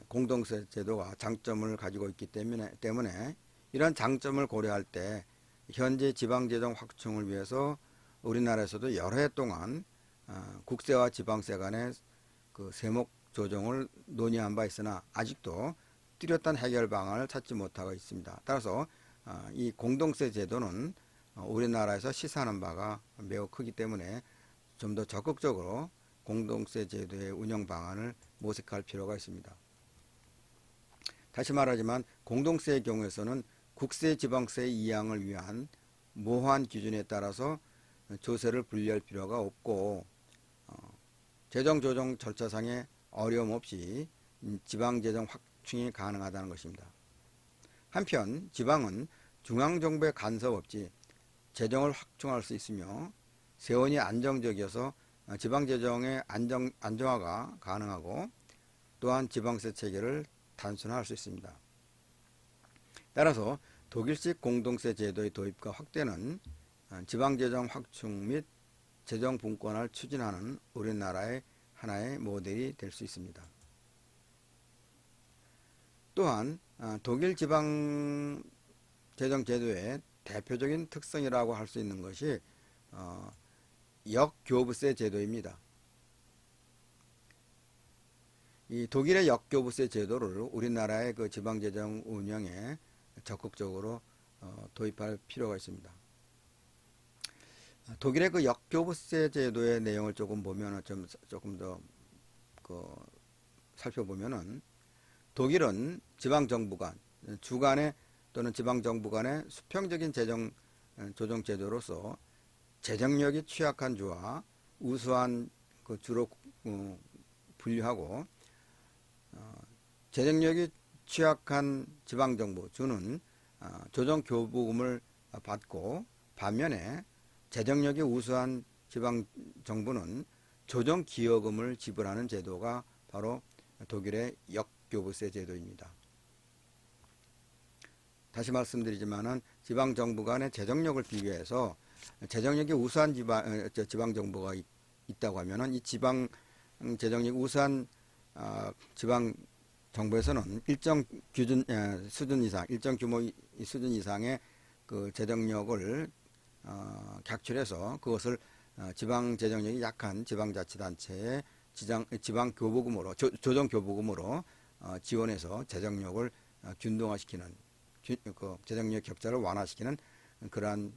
Speaker 1: 공동세 제도가 장점을 가지고 있기 때문에 이런 장점을 고려할 때 현재 지방재정 확충을 위해서 우리나라에서도 여러 해 동안 국세와 지방세 간의 그 세목 조정을 논의한 바 있으나 아직도 뚜렷한 해결 방안을 찾지 못하고 있습니다. 따라서 이 공동세 제도는 우리나라에서 시사하는 바가 매우 크기 때문에 좀 더 적극적으로 공동세 제도의 운영 방안을 모색할 필요가 있습니다. 다시 말하지만 공동세의 경우에서는 국세, 지방세 이양을 위한 모호한 기준에 따라서 조세를 분리할 필요가 없고 재정 조정 절차상의 어려움 없이 지방재정 확충이 가능하다는 것입니다. 한편 지방은 중앙정부의 간섭 없이 재정을 확충할 수 있으며 세원이 안정적이어서 지방재정의 안정화가 가능하고 또한 지방세 체계를 단순화할 수 있습니다. 따라서 독일식 공동세 제도의 도입과 확대는 지방재정 확충 및 재정 분권화를 추진하는 우리나라의 하나의 모델이 될 수 있습니다. 또한 독일 지방재정 제도의 대표적인 특성이라고 할 수 있는 것이 역교부세 제도입니다. 이 독일의 역교부세 제도를 우리나라의 그 지방재정 운영에 적극적으로 도입할 필요가 있습니다. 독일의 그 역교부세 제도의 내용을 조금 보면 조금 더 살펴보면은 독일은 지방정부 간, 주간의 또는 지방정부 간의 수평적인 재정 조정 제도로서 재정력이 취약한 주와 우수한 그 주로 분류하고 재정력이 취약한 지방정부 주는 조정교부금을 받고 반면에 재정력이 우수한 지방정부는 조정기여금을 지불하는 제도가 바로 독일의 역교부세 제도입니다. 다시 말씀드리지만은 지방정부 간의 재정력을 비교해서 재정력이 우수한 지방정부가 있다고 하면은 이 지방 재정력이 우수한 지방 정부에서는 일정 규준 수준 이상, 일정 규모 수준 이상의 그 재정력을 객출해서 그것을 지방 재정력이 약한 지방자치단체의 지방 교부금으로 조정 교부금으로 지원해서 재정력을 균등화시키는 그 재정력 격차를 완화시키는 그러한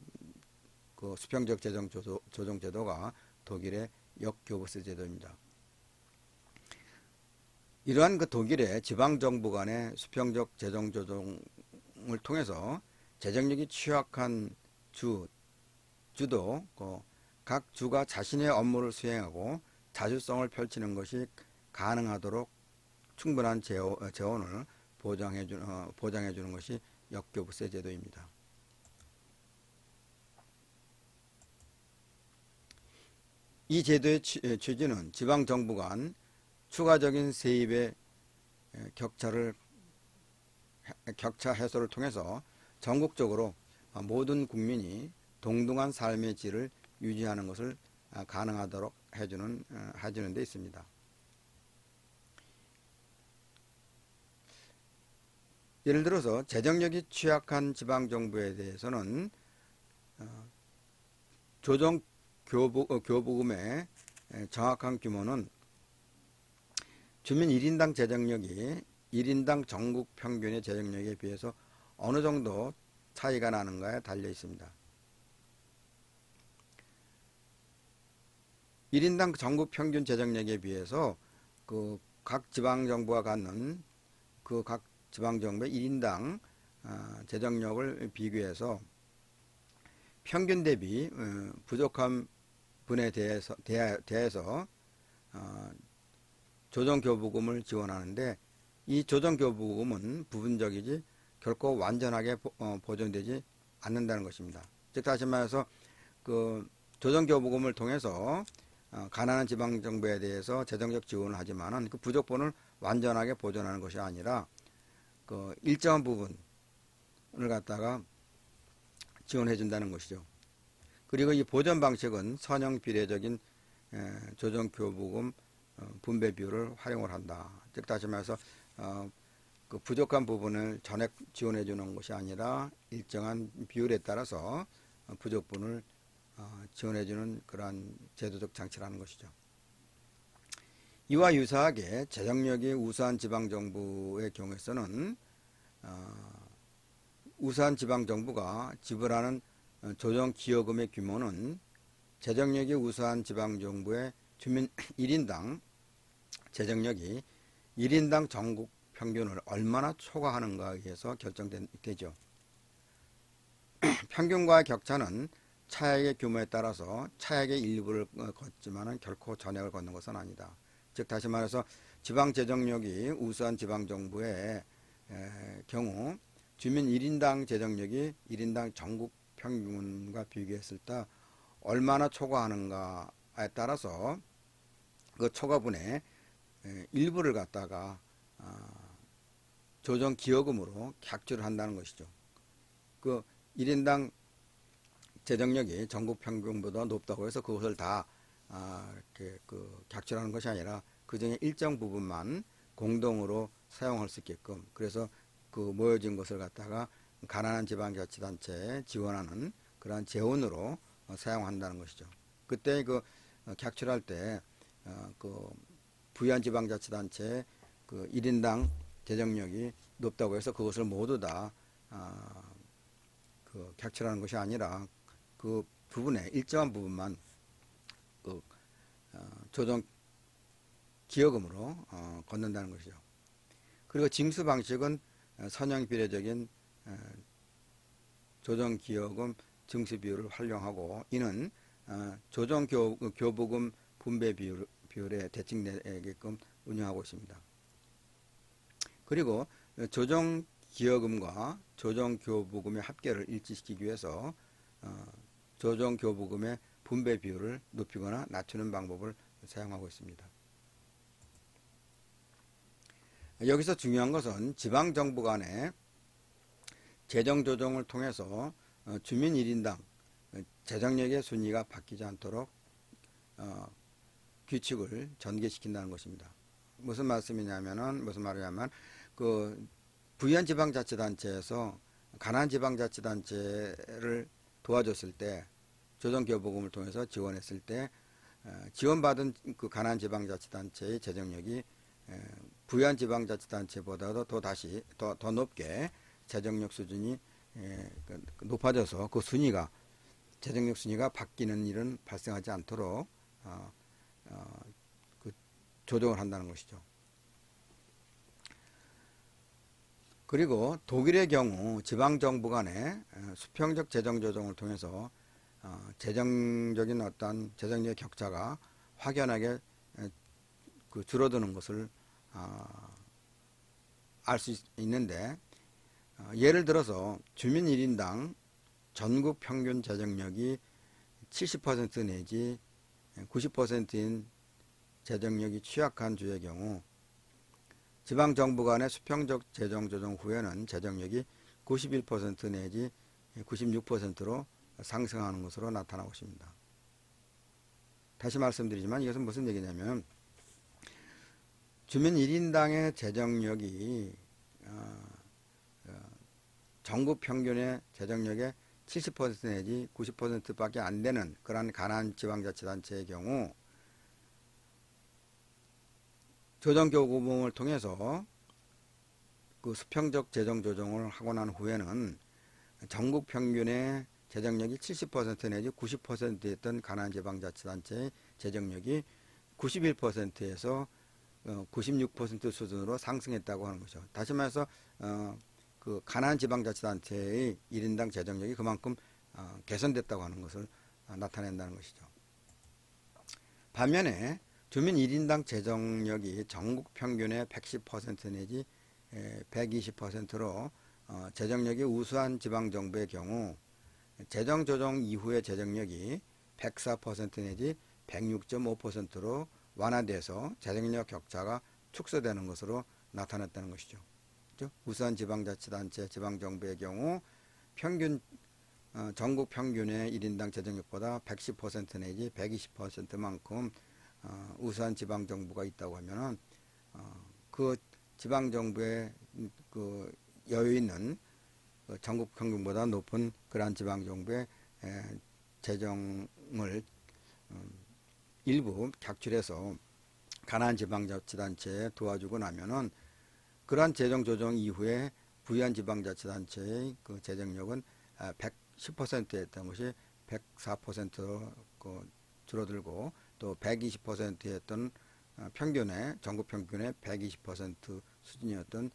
Speaker 1: 그 수평적 재정 조정 제도가 독일의 역교부세 제도입니다. 이러한 그 독일의 지방정부 간의 수평적 재정 조정을 통해서 재정력이 취약한 주도 각 주가 자신의 업무를 수행하고 자주성을 펼치는 것이 가능하도록 충분한 재원을 보장해 주는 것이 역교부세 제도입니다. 이 제도의 취지는 지방정부 간 추가적인 세입의 격차 해소를 통해서 전국적으로 모든 국민이 동등한 삶의 질을 유지하는 것을 가능하도록 해주는 데 있습니다. 예를 들어서 재정력이 취약한 지방정부에 대해서는 조정 교부금의 정확한 규모는 주민 1인당 재정력이 1인당 전국 평균의 재정력에 비해서 어느 정도 차이가 나는가에 달려 있습니다. 1인당 전국 평균 재정력에 비해서 그 각 지방정부가 갖는 그 각 지방정부의 1인당 재정력을 비교해서 평균 대비 부족한 분에 대해서 조정교부금을 지원하는데 이 조정교부금은 부분적이지 결코 완전하게 보존되지 않는다는 것입니다. 즉 다시 말해서 그 조정교부금을 통해서 가난한 지방정부에 대해서 재정적 지원을 하지만은 그 부족분을 완전하게 보존하는 것이 아니라 그 일정한 부분을 갖다가 지원해 준다는 것이죠. 그리고 이 보전 방식은 선형 비례적인 조정교부금 분배 비율을 활용을 한다. 즉 다시 말해서 그 부족한 부분을 전액 지원해 주는 것이 아니라 일정한 비율에 따라서 부족분을 지원해 주는 그러한 제도적 장치라는 것이죠. 이와 유사하게 재정력이 우수한 지방정부의 경우에서는 우수한 지방정부가 지불하는 조정기여금의 규모는 재정력이 우수한 지방정부의 주민 1인당 재정력이 1인당 전국 평균을 얼마나 초과하는가에 의해서 결정되죠. 평균과의 격차는 차액의 규모에 따라서 차액의 일부를 걷지만 결코 전액을 걷는 것은 아니다. 즉 다시 말해서 지방 재정력이 우수한 지방정부의 경우 주민 1인당 재정력이 1인당 전국 평균과 비교했을 때 얼마나 초과하는가에 따라서 그 초과분의 일부를 갖다가 조정기여금으로 객주를 한다는 것이죠. 그 1인당 재정력이 전국 평균보다 높다고 해서 그것을 다 이렇게 객주하는 것이 아니라 그 중에 일정 부분만 공동으로 사용할 수 있게끔, 그래서 그 모여진 것을 갖다가 가난한 지방자치단체에 지원하는 그러한 재원으로 사용한다는 것이죠. 그때 그 객출할 때 그 부유한 지방자치단체의 그 1인당 재정력이 높다고 해서 그것을 모두 다 그 객출하는 것이 아니라 그 부분에 일정한 부분만 그 조정 기여금으로 걷는다는 것이죠. 그리고 징수 방식은 선형 비례적인 조정 기여금 징수 비율을 활용하고, 이는 조정 교부금 분배 비율에 대칭되게끔 운영하고 있습니다. 그리고 조정 기여금과 조정 교부금의 합계를 일치시키기 위해서 조정 교부금의 분배 비율을 높이거나 낮추는 방법을 사용하고 있습니다. 여기서 중요한 것은 지방정부 간의 재정조정을 통해서 주민 1인당 재정력의 순위가 바뀌지 않도록 규칙을 전개시킨다는 것입니다. 무슨 말씀이냐면은, 무슨 말이냐면, 그 부유한 지방자치단체에서 가난한 지방자치단체를 도와줬을 때, 조정교부금을 통해서 지원했을 때, 지원받은 그 가난한 지방자치단체의 재정력이 부유한 지방자치단체보다도 더 높게 재정력 수준이 높아져서 그 순위가, 재정력 순위가 바뀌는 일은 발생하지 않도록 그 조정을 한다는 것이죠. 그리고 독일의 경우 지방정부 간의 수평적 재정조정을 통해서 재정적인 어떤 재정력의 격차가 확연하게 그 줄어드는 것을 알 수 있는데, 예를 들어서 주민 1인당 전국 평균 재정력이 70% 내지 90%인 재정력이 취약한 주의 경우 지방정부 간의 수평적 재정조정 후에는 재정력이 91% 내지 96%로 상승하는 것으로 나타나고 있습니다. 다시 말씀드리지만 이것은 무슨 얘기냐면, 주민 1인당의 재정력이 전국 평균의 재정력의 70% 내지 90%밖에 안 되는 그러한 가난한 지방자치단체의 경우 조정교부금을 통해서 그 수평적 재정조정을 하고 난 후에는 전국 평균의 재정력이 70% 내지 90%였던 가난한 지방자치단체의 재정력이 91%에서 96% 수준으로 상승했다고 하는 것이죠. 다시 말해서 그 가난한 지방자치단체의 1인당 재정력이 그만큼 개선됐다고 하는 것을 나타낸다는 것이죠. 반면에 주민 1인당 재정력이 전국 평균의 110% 내지 120%로 재정력이 우수한 지방정부의 경우 재정조정 이후의 재정력이 104% 내지 106.5%로 완화돼서 재정력 격차가 축소되는 것으로 나타났다는 것이죠. 우수한 지방자치단체, 지방정부의 경우 평균 전국 평균의 1인당 재정력보다 110% 내지 120%만큼 우수한 지방정부가 있다고 하면은 그 지방정부의 그 여유 있는 전국 평균보다 높은 그러한 지방정부의 재정을 일부 객출해서 가난한 지방자치단체에 도와주고 나면은 그러한 재정 조정 이후에 부유한 지방자치단체의 그 재정력은 110%였던 것이 104%로 줄어들고 또 120%였던 평균의 전국 평균의 120% 수준이었던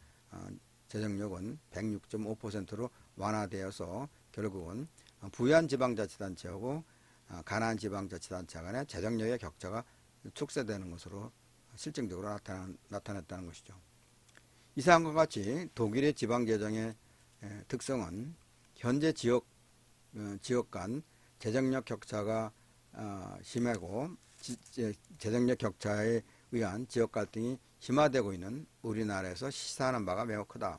Speaker 1: 재정력은 106.5%로 완화되어서 결국은 부유한 지방자치단체하고 가난한 지방자치단체 간의 재정력의 격차가 축소되는 것으로 실증적으로 나타났다는 것이죠. 이상과 같이 독일의 지방재정의 특성은 현재 지역 간 재정력 격차가 심하고 재정력 격차에 의한 지역 갈등이 심화되고 있는 우리나라에서 시사하는 바가 매우 크다.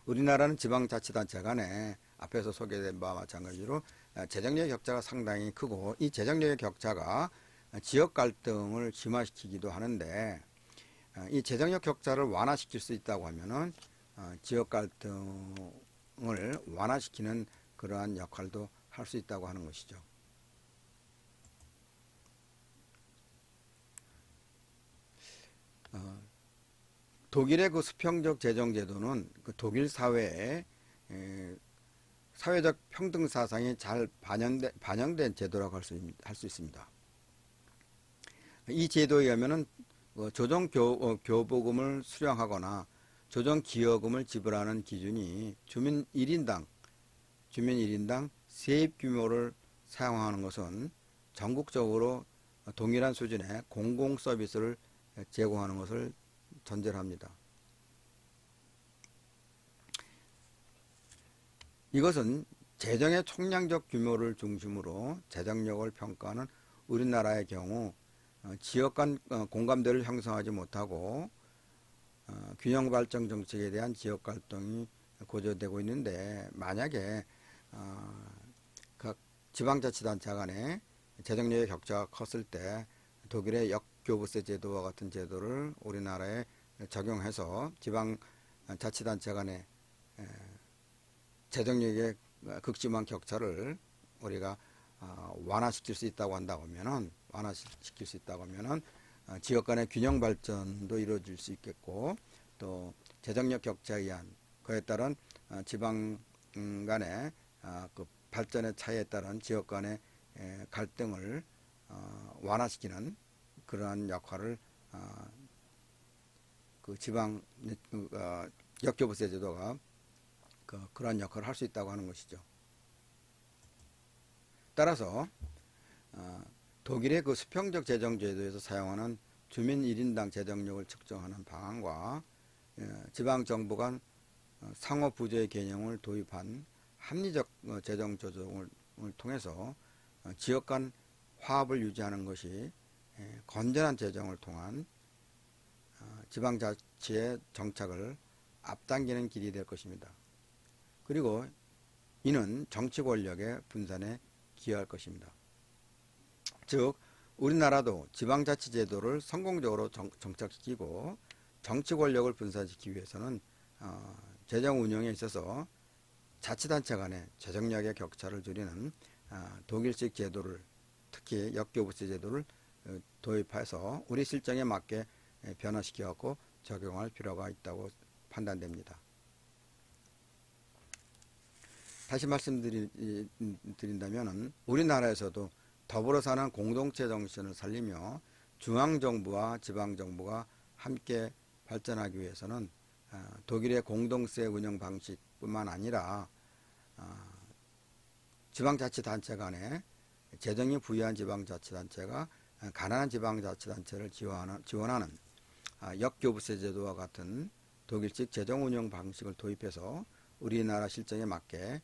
Speaker 1: 우리나라는 지방자치단체 간에 앞에서 소개된 바와 마찬가지로 재정력의 격차가 상당히 크고 이 재정력의 격차가 지역 갈등을 심화시키기도 하는데 이 재정력 격차를 완화시킬 수 있다고 하면은 지역 갈등을 완화시키는 그러한 역할도 할 수 있다고 하는 것이죠. 독일의 그 수평적 재정 제도는 그 독일 사회에 사회적 평등 사상이 잘 반영된 제도라고 할 수 있습니다. 이 제도에 의하면은 조정 교부금을 수령하거나 조정 기여금을 지불하는 기준이 주민 1인당 세입 규모를 사용하는 것은 전국적으로 동일한 수준의 공공 서비스를 제공하는 것을 전제로 합니다. 이것은 재정의 총량적 규모를 중심으로 재정력을 평가하는 우리나라의 경우 지역 간 공감대를 형성하지 못하고 균형 발전 정책에 대한 지역 갈등이 고조되고 있는데, 만약에 각 지방자치단체 간에 재정력의 격차가 컸을 때 독일의 역교부세 제도와 같은 제도를 우리나라에 적용해서 지방자치단체 간의 재정력의 극심한 격차를 우리가 완화시킬 수 있다고 한다면은 지역 간의 균형 발전도 이루어질 수 있겠고, 또 재정력 격차에 의한 그에 따른 지방 간의 그 발전의 차이에 따른 지역 간의 갈등을 완화시키는 그러한 역할을 그 지방 역교부세 제도가 그러한 역할을 할 수 있다고 하는 것이죠. 따라서 독일의 그 수평적 재정 제도에서 사용하는 주민 1인당 재정력을 측정하는 방안과 지방 정부 간 상호 부조의 개념을 도입한 합리적 재정 조정을 통해서 지역 간 화합을 유지하는 것이 건전한 재정을 통한 지방자치의 정착을 앞당기는 길이 될 것입니다. 그리고 이는 정치 권력의 분산에 기여할 것입니다. 즉 우리나라도 지방자치 제도를 성공적으로 정착시키고 정치 권력을 분산시키기 위해서는 재정 운영에 있어서 자치단체 간의 재정력의 격차를 줄이는 독일식 제도를, 특히 역교부세 제도를 도입해서 우리 실정에 맞게 변화시켜갖고 적용할 필요가 있다고 판단됩니다. 다시 말씀드린다면 우리나라에서도 더불어 사는 공동체 정신을 살리며 중앙정부와 지방정부가 함께 발전하기 위해서는 독일의 공동세 운영 방식뿐만 아니라 지방자치단체 간에 재정이 부유한 지방자치단체가 가난한 지방자치단체를 지원하는 역교부세 제도와 같은 독일식 재정 운영 방식을 도입해서 우리나라 실정에 맞게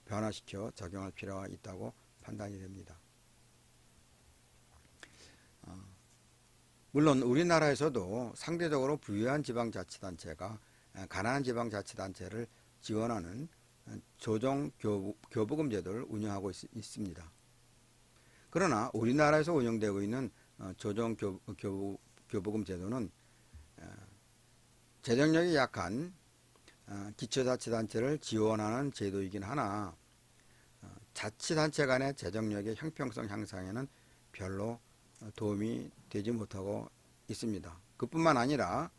Speaker 1: 변화시켜 적용할 필요가 있다고 판단이 됩니다. 물론 우리나라에서도 상대적으로 부유한 지방자치단체가 가난한 지방자치단체를 지원하는 조정 교부금 제도를 운영하고 있습니다. 그러나 우리나라에서 운영되고 있는 조정 교부금 제도는 재정력이 약한 기초자치단체를 지원하는 제도이긴 하나 자치단체 간의 재정력의 형평성 향상에는 별로 도움이 되지 못하고 있습니다. 그뿐만 아니라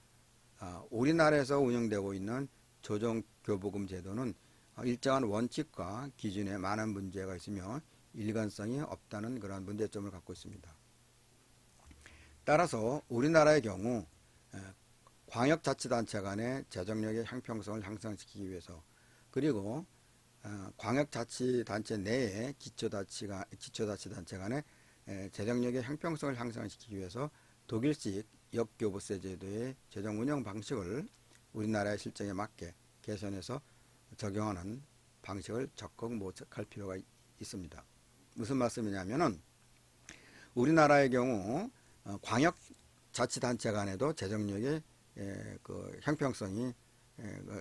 Speaker 1: 우리나라에서 운영되고 있는 조정교부금 제도는 일정한 원칙과 기준에 많은 문제가 있으며 일관성이 없다는 그런 문제점을 갖고 있습니다. 따라서 우리나라의 경우 광역자치단체 간의 재정력의 형평성을 향상시키기 위해서, 그리고 광역자치단체 내에 기초자치단체 간의 재정력의 형평성을 향상시키기 위해서 독일식 역교부세 제도의 재정 운영 방식을 우리나라의 실정에 맞게 개선해서 적용하는 방식을 적극 모색할 필요가 있습니다. 무슨 말씀이냐면은 우리나라의 경우 광역자치단체 간에도 재정력의 그 형평성이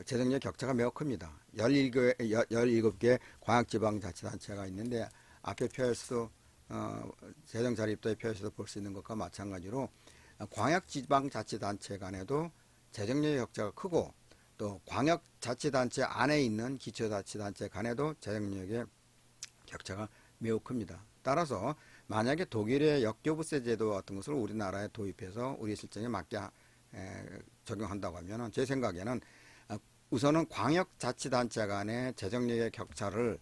Speaker 1: 재정력 격차가 매우 큽니다. 17개 광역지방자치단체가 있는데 앞에 표에서도 재정자립도의 표에서도 볼 수 있는 것과 마찬가지로 광역지방자치단체 간에도 재정력의 격차가 크고, 또 광역자치단체 안에 있는 기초자치단체 간에도 재정력의 격차가 매우 큽니다. 따라서 만약에 독일의 역교부세 제도 같은 것을 우리나라에 도입해서 우리 실정에 맞게 적용한다고 하면 제 생각에는 우선은 광역자치단체 간의 재정력의 격차를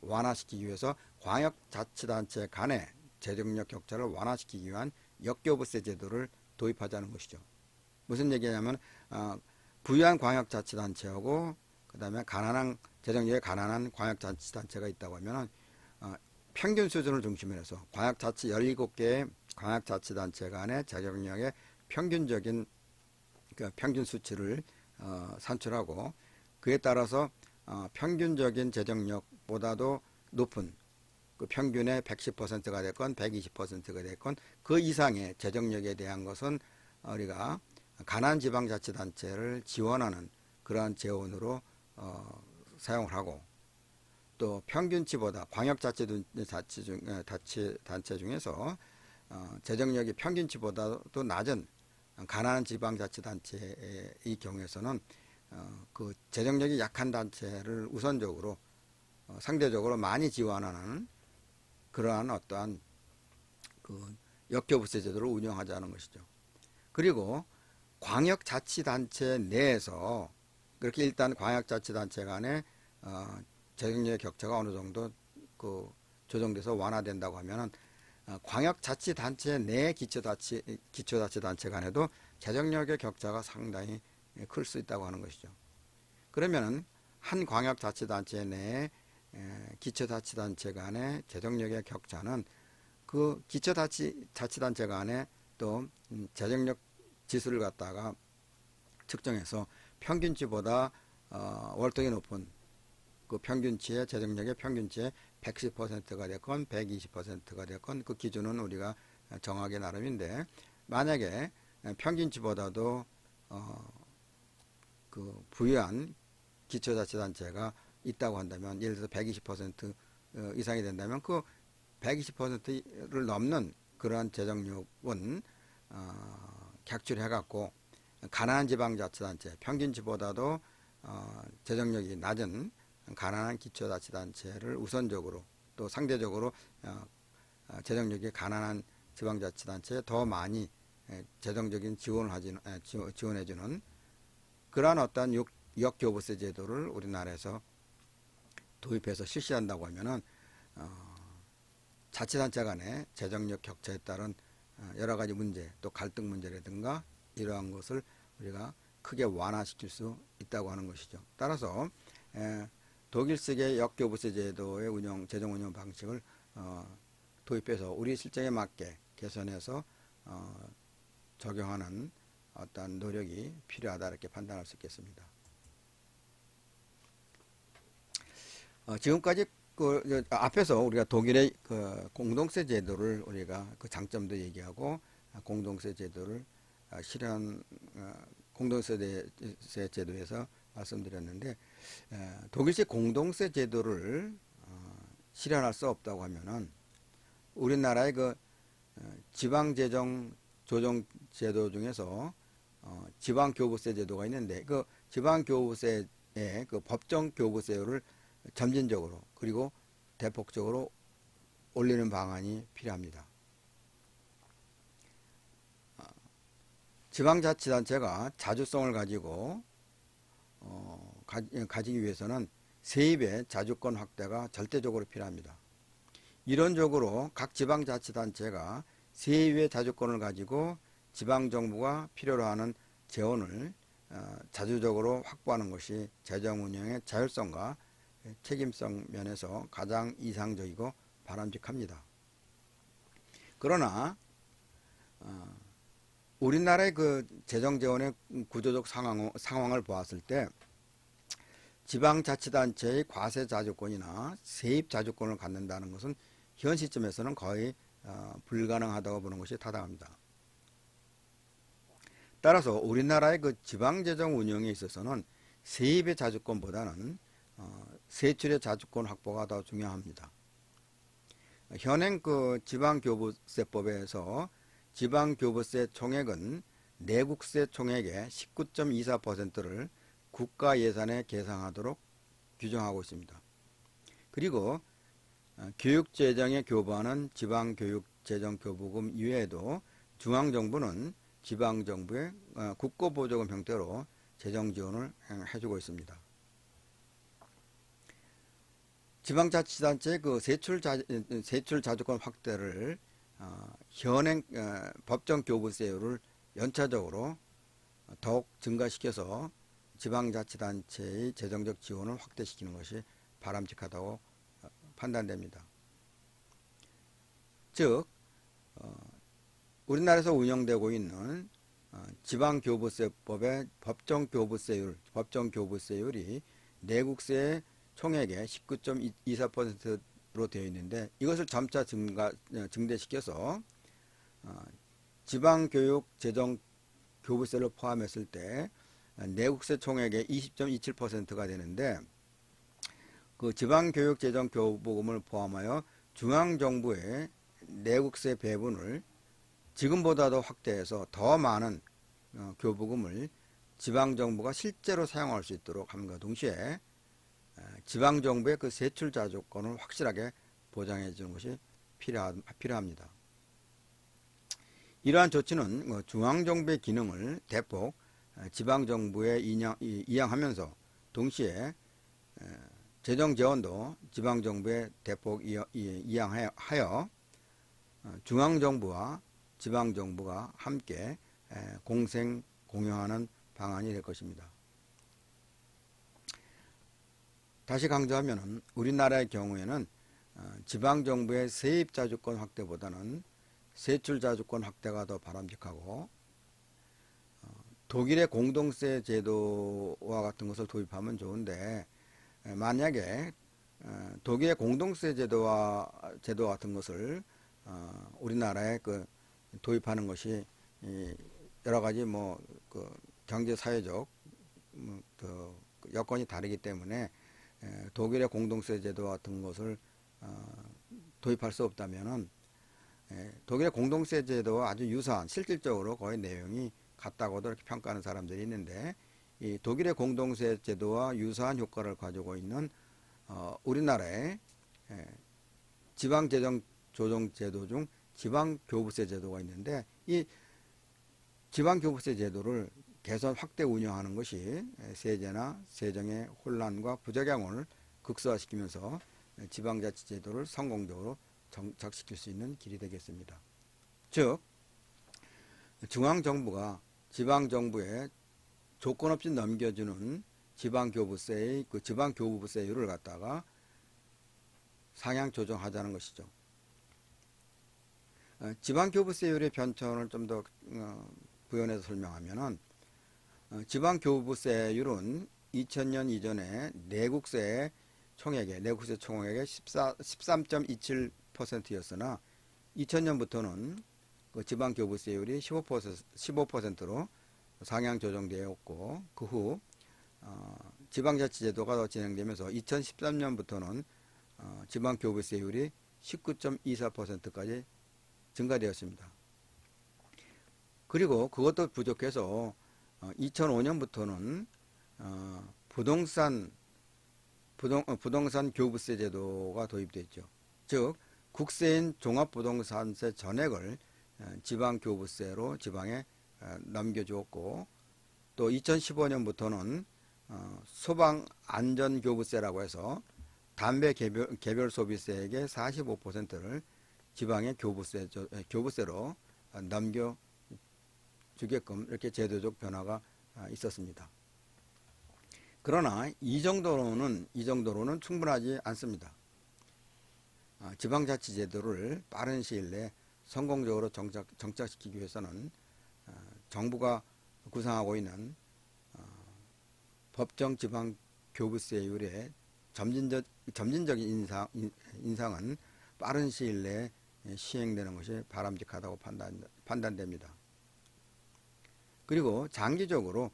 Speaker 1: 완화시키기 위해서 광역자치단체 간의 재정력 격차를 완화시키기 위한 역교부세 제도를 도입하자는 것이죠. 무슨 얘기냐면 부유한 광역자치단체하고 그 다음에 재정력이 가난한 광역자치단체가 있다고 하면 평균 수준을 중심으로 해서 17개의 광역자치단체 간의 재정력의 평균적인 평균 수치를 산출하고, 그에 따라서 평균적인 재정력보다도 높은 그 평균의 110%가 됐건 120%가 됐건 그 이상의 재정력에 대한 것은 우리가 가난한 지방자치단체를 지원하는 그러한 재원으로 사용을 하고, 또 평균치보다 광역자치단체 중에서 재정력이 평균치보다도 낮은 가난한 지방자치단체의 경우에서는 그 재정력이 약한 단체를 우선적으로 상대적으로 많이 지원하는 그러한 어떠한 그 역교부세 제도를 운영하자는 것이죠. 그리고 광역자치단체 내에서 그렇게 일단 광역자치단체 간의 재정력의 격차가 어느 정도 그 조정돼서 완화된다고 하면은 광역자치단체 내 기초자치단체 간에도 재정력의 격차가 상당히 클 수 있다고 하는 것이죠. 그러면은 한 광역자치단체 내에 기초자치단체 간의 재정력의 격차는 그 기초자치단체 간에 또 재정력 지수를 갖다가 측정해서 평균치보다 월등히 높은 그 평균치의 재정력의 평균치의 110%가 됐건 120%가 됐건 그 기준은 우리가 정하기 나름인데, 만약에 평균치보다도 그 부유한 기초자치단체가 있다고 한다면, 예를 들어서 120% 이상이 된다면 그 120%를 넘는 그러한 재정력은 객출해 갖고 가난한 지방자치단체, 평균치보다도 재정력이 낮은 가난한 기초자치단체를 우선적으로 또 상대적으로 재정력이 가난한 지방자치단체에 더 많이 재정적인 지원해주는 그러한 어떤 역교부세 제도를 우리나라에서 도입해서 실시한다고 하면은 자치단체 간의 재정력 격차에 따른 여러 가지 문제, 또 갈등 문제라든가 이러한 것을 우리가 크게 완화시킬 수 있다고 하는 것이죠. 따라서 독일식의 역교부세 제도의 재정 운영 방식을 도입해서 우리 실정에 맞게 개선해서 적용하는 어떤 노력이 필요하다 이렇게 판단할 수 있겠습니다. 지금까지 앞에서 우리가 독일의 그 공동세 제도를 우리가 그 장점도 얘기하고 공동세 제도를 공동세 제도에서 말씀드렸는데, 독일식 공동세 제도를 실현할 수 없다고 하면은 우리나라의 그 지방재정 조정 제도 중에서 지방교부세 제도가 있는데, 그 지방교부세의 그 법정 교부세율을 점진적으로 그리고 대폭적으로 올리는 방안이 필요합니다. 지방자치단체가 자주성을 가지고 가지기 위해서는 세입의 자주권 확대가 절대적으로 필요합니다. 이론적으로 각 지방자치단체가 세입의 자주권을 가지고 지방정부가 필요로 하는 재원을 자주적으로 확보하는 것이 재정 운영의 자율성과 책임성 면에서 가장 이상적이고 바람직합니다. 그러나 우리나라의 그 재정 재원의 구조적 상황을 보았을 때 지방자치단체의 과세 자주권이나 세입 자주권을 갖는다는 것은 현 시점에서는 거의 불가능하다고 보는 것이 타당합니다. 따라서 우리나라의 그 지방재정 운영에 있어서는 세입의 자주권보다는 세출의 자주권 확보가 더 중요합니다. 현행 그 지방교부세법에서 지방교부세 총액은 내국세 총액의 19.24%를 국가 예산에 계상하도록 규정하고 있습니다. 그리고 교육재정에 교부하는 지방교육재정교부금 이외에도 중앙정부는 지방정부의 국고보조금 형태로 재정지원을 해주고 있습니다. 지방자치단체의 그 세출자주권 확대를 현행 법정교부세율을 연차적으로 더욱 증가시켜서 지방자치단체의 재정적 지원을 확대시키는 것이 바람직하다고 판단됩니다. 즉 우리나라에서 운영되고 있는 지방교부세법의 법정교부세율이 내국세의 총액의 19.24%로 되어 있는데 이것을 점차 증대시켜서 지방교육재정교부세를 포함했을 때 내국세 총액의 20.27%가 되는데 그 지방교육재정교부금을 포함하여 중앙정부의 내국세 배분을 지금보다도 확대해서 더 많은 교부금을 지방정부가 실제로 사용할 수 있도록 함과 동시에 지방정부의 그 세출자주권을 확실하게 보장해 주는 것이 필요합니다. 이러한 조치는 중앙정부의 기능을 대폭 지방정부에 이양하면서 동시에 재정재원도 지방정부에 대폭 이양하여 중앙정부와 지방정부가 함께 공생공유하는 방안이 될 것입니다. 다시 강조하면 우리나라의 경우에는 지방정부의 세입자주권 확대보다는 세출자주권 확대가 더 바람직하고 독일의 공동세 제도와 같은 것을 도입하면 좋은데 만약에 독일의 공동세 제도와 같은 것을 우리나라에 그 도입하는 것이 여러 가지 그 경제 사회적 그 여건이 다르기 때문에 독일의 공동세 제도 같은 것을 도입할 수 없다면은 독일의 공동세 제도와 아주 유사한 실질적으로 거의 내용이 같다고도 이렇게 평가하는 사람들이 있는데 이 독일의 공동세 제도와 유사한 효과를 가지고 있는 우리나라의 지방재정 조정 제도 중 지방교부세 제도가 있는데 이 지방교부세 제도를 개선 확대 운영하는 것이 세제나 세정의 혼란과 부작용을 극소화시키면서 지방자치 제도를 성공적으로 정착시킬 수 있는 길이 되겠습니다. 즉 중앙정부가 지방정부에 조건 없이 넘겨주는 지방교부세의 그 지방교부세율을 갖다가 상향 조정하자는 것이죠. 지방교부세율의 변천을 좀 더 부연해서 설명하면은 지방교부세율은 2000년 이전에 내국세 총액의 13.27%였으나 2000년부터는 그 지방교부세율이 15%로 상향 조정되었고 그 후 지방자치제도가 더 진행되면서 2013년부터는 지방교부세율이 19.24%까지 증가되었습니다. 그리고 그것도 부족해서 2005년부터는 부동산 교부세 제도가 도입됐죠. 즉 국세인 종합부동산세 전액을 지방교부세로 지방에 넘겨주었고 또 2015년부터는 소방안전교부세라고 해서 담배 개별 소비세액의 45%를 지방의 교부세로 넘겨주게끔 이렇게 제도적 변화가 있었습니다. 그러나 이 정도로는 충분하지 않습니다. 지방자치제도를 빠른 시일 내에 성공적으로 정착시키기 위해서는 정부가 구상하고 있는 법정 지방 교부세율의 점진적인 인상은 빠른 시일 내에 시행되는 것이 바람직하다고 판단됩니다. 그리고 장기적으로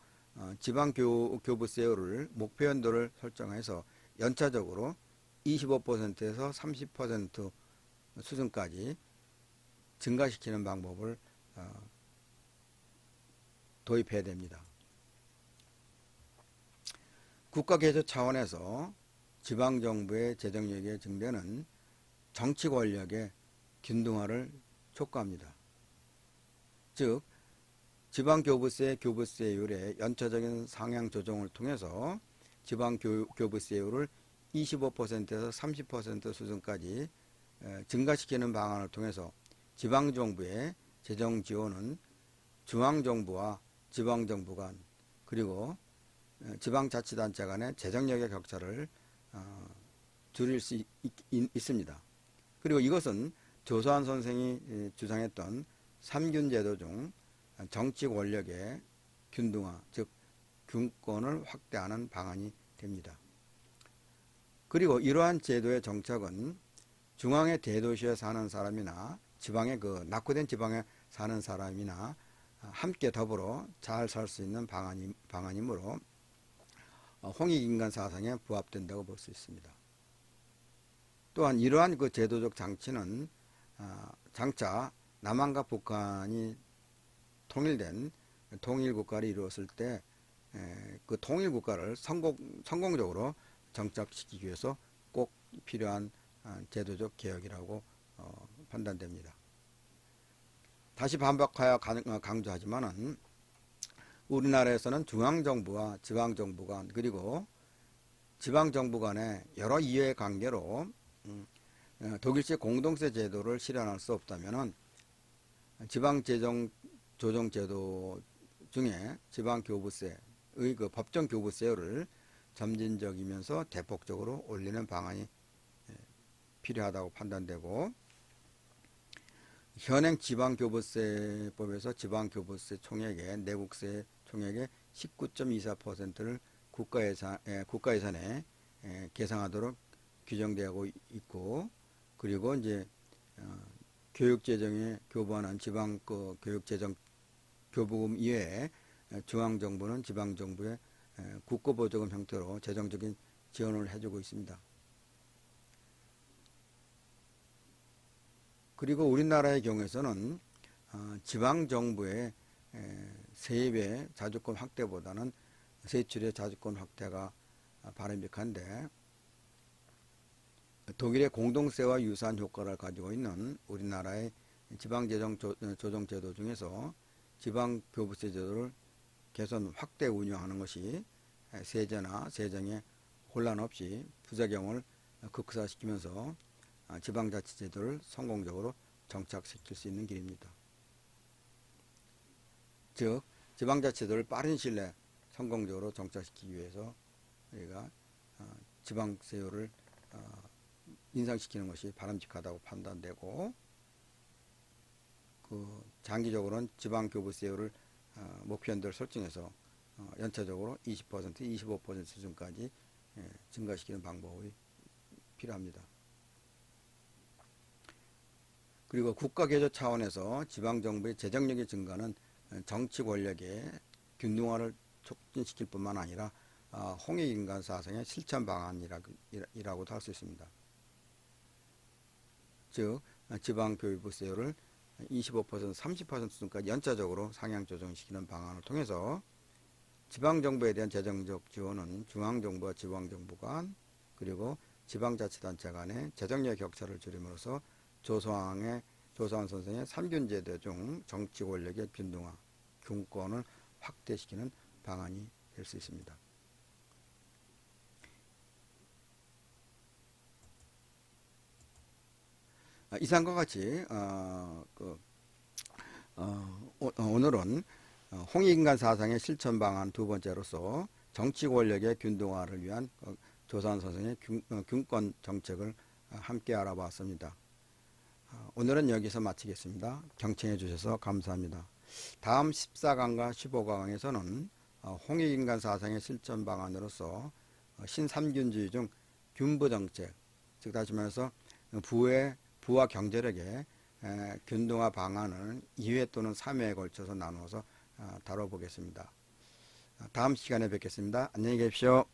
Speaker 1: 지방 교부세율을 목표 연도를 설정해서 연차적으로 25%에서 30% 수준까지 증가시키는 방법을 도입해야 됩니다. 국가개조 차원에서 지방정부의 재정력의 증대는 정치 권력의 균등화를 촉구합니다. 즉 지방교부세율의 연차적인 상향 조정을 통해서 지방교부세율을 25%에서 30% 수준까지 증가시키는 방안을 통해서 지방정부의 재정 지원은 중앙정부와 지방정부 간 그리고 지방자치단체 간의 재정력의 격차를 줄일 수 있습니다. 그리고 이것은 조소한 선생이 주장했던 삼균제도 중 정치 권력의 균등화, 즉 균권을 확대하는 방안이 됩니다. 그리고 이러한 제도의 정착은 중앙의 대도시에 사는 사람이나 지방의 낙후된 지방에 사는 사람이나 함께 더불어 잘 살 수 있는 방안이므로 홍익인간 사상에 부합된다고 볼 수 있습니다. 또한 이러한 제도적 장치는 장차 남한과 북한이 통일된 통일국가를 이루었을 때 그 통일국가를 성공적으로 정착시키기 위해서 꼭 필요한 제도적 개혁이라고 판단됩니다. 다시 반복하여 강조하지만은 우리나라에서는 중앙정부와 지방정부 간 그리고 지방정부 간의 여러 이해 관계로 독일식 공동세 제도를 실현할 수 없다면은 지방재정조정제도 중에 지방교부세의 법정 교부세율을 점진적이면서 대폭적으로 올리는 방안이 필요하다고 판단되고, 현행 지방교부세법에서 지방교부세 총액의 내국세 총액의 19.24%를 국가예산에 계상하도록 규정되고 있고, 그리고 이제 교육재정에 교부하는 지방 교육재정 교부금 이외에 중앙정부는 지방정부에 국고보조금 형태로 재정적인 지원을 해주고 있습니다. 그리고 우리나라의 경우에서는 지방정부의 세입의 자주권 확대보다는 세출의 자주권 확대가 바람직한데, 독일의 공동세와 유사한 효과를 가지고 있는 우리나라의 지방재정 조정제도 중에서 지방교부세 제도를 개선 확대 운영하는 것이 세제나 세정에 혼란 없이 부작용을 극사시키면서 지방자치제도를 성공적으로 정착시킬 수 있는 길입니다. 즉 지방자치제도를 빠른 시일 내에 성공적으로 정착시키기 위해서 우리가 지방세율을 인상시키는 것이 바람직하다고 판단되고, 장기적으로는 지방교부세율을 목표연도를 설정해서 연차적으로 20%, 25% 수준까지 증가시키는 방법이 필요합니다. 그리고 국가개조 차원에서 지방정부의 재정력의 증가는 정치 권력의 균등화를 촉진시킬 뿐만 아니라 홍익인간 사상의 실천 방안이라고도 할 수 있습니다. 즉 지방교부세율을 25%, 30% 수준까지 연차적으로 상향 조정시키는 방안을 통해서 지방정부에 대한 재정적 지원은 중앙정부와 지방정부 간 그리고 지방자치단체 간의 재정력 격차를 줄임으로써 조소한 선생의 삼균제도 중 정치 권력의 균등화, 균권을 확대시키는 방안이 될 수 있습니다. 이상과 같이 오늘은 홍익인간 사상의 실천 방안 두 번째로서 정치 권력의 균등화를 위한 조선 선생의 균권 정책을 함께 알아봤습니다. 오늘은 여기서 마치겠습니다. 경청해 주셔서 감사합니다. 다음 14강과 15강에서는 홍익인간 사상의 실천 방안으로서 신삼균주의 중 균부 정책, 즉 다시 말해서 부와 경제력의 균등화 방안을 2회 또는 3회에 걸쳐서 나누어서 다뤄보겠습니다. 다음 시간에 뵙겠습니다. 안녕히 계십시오.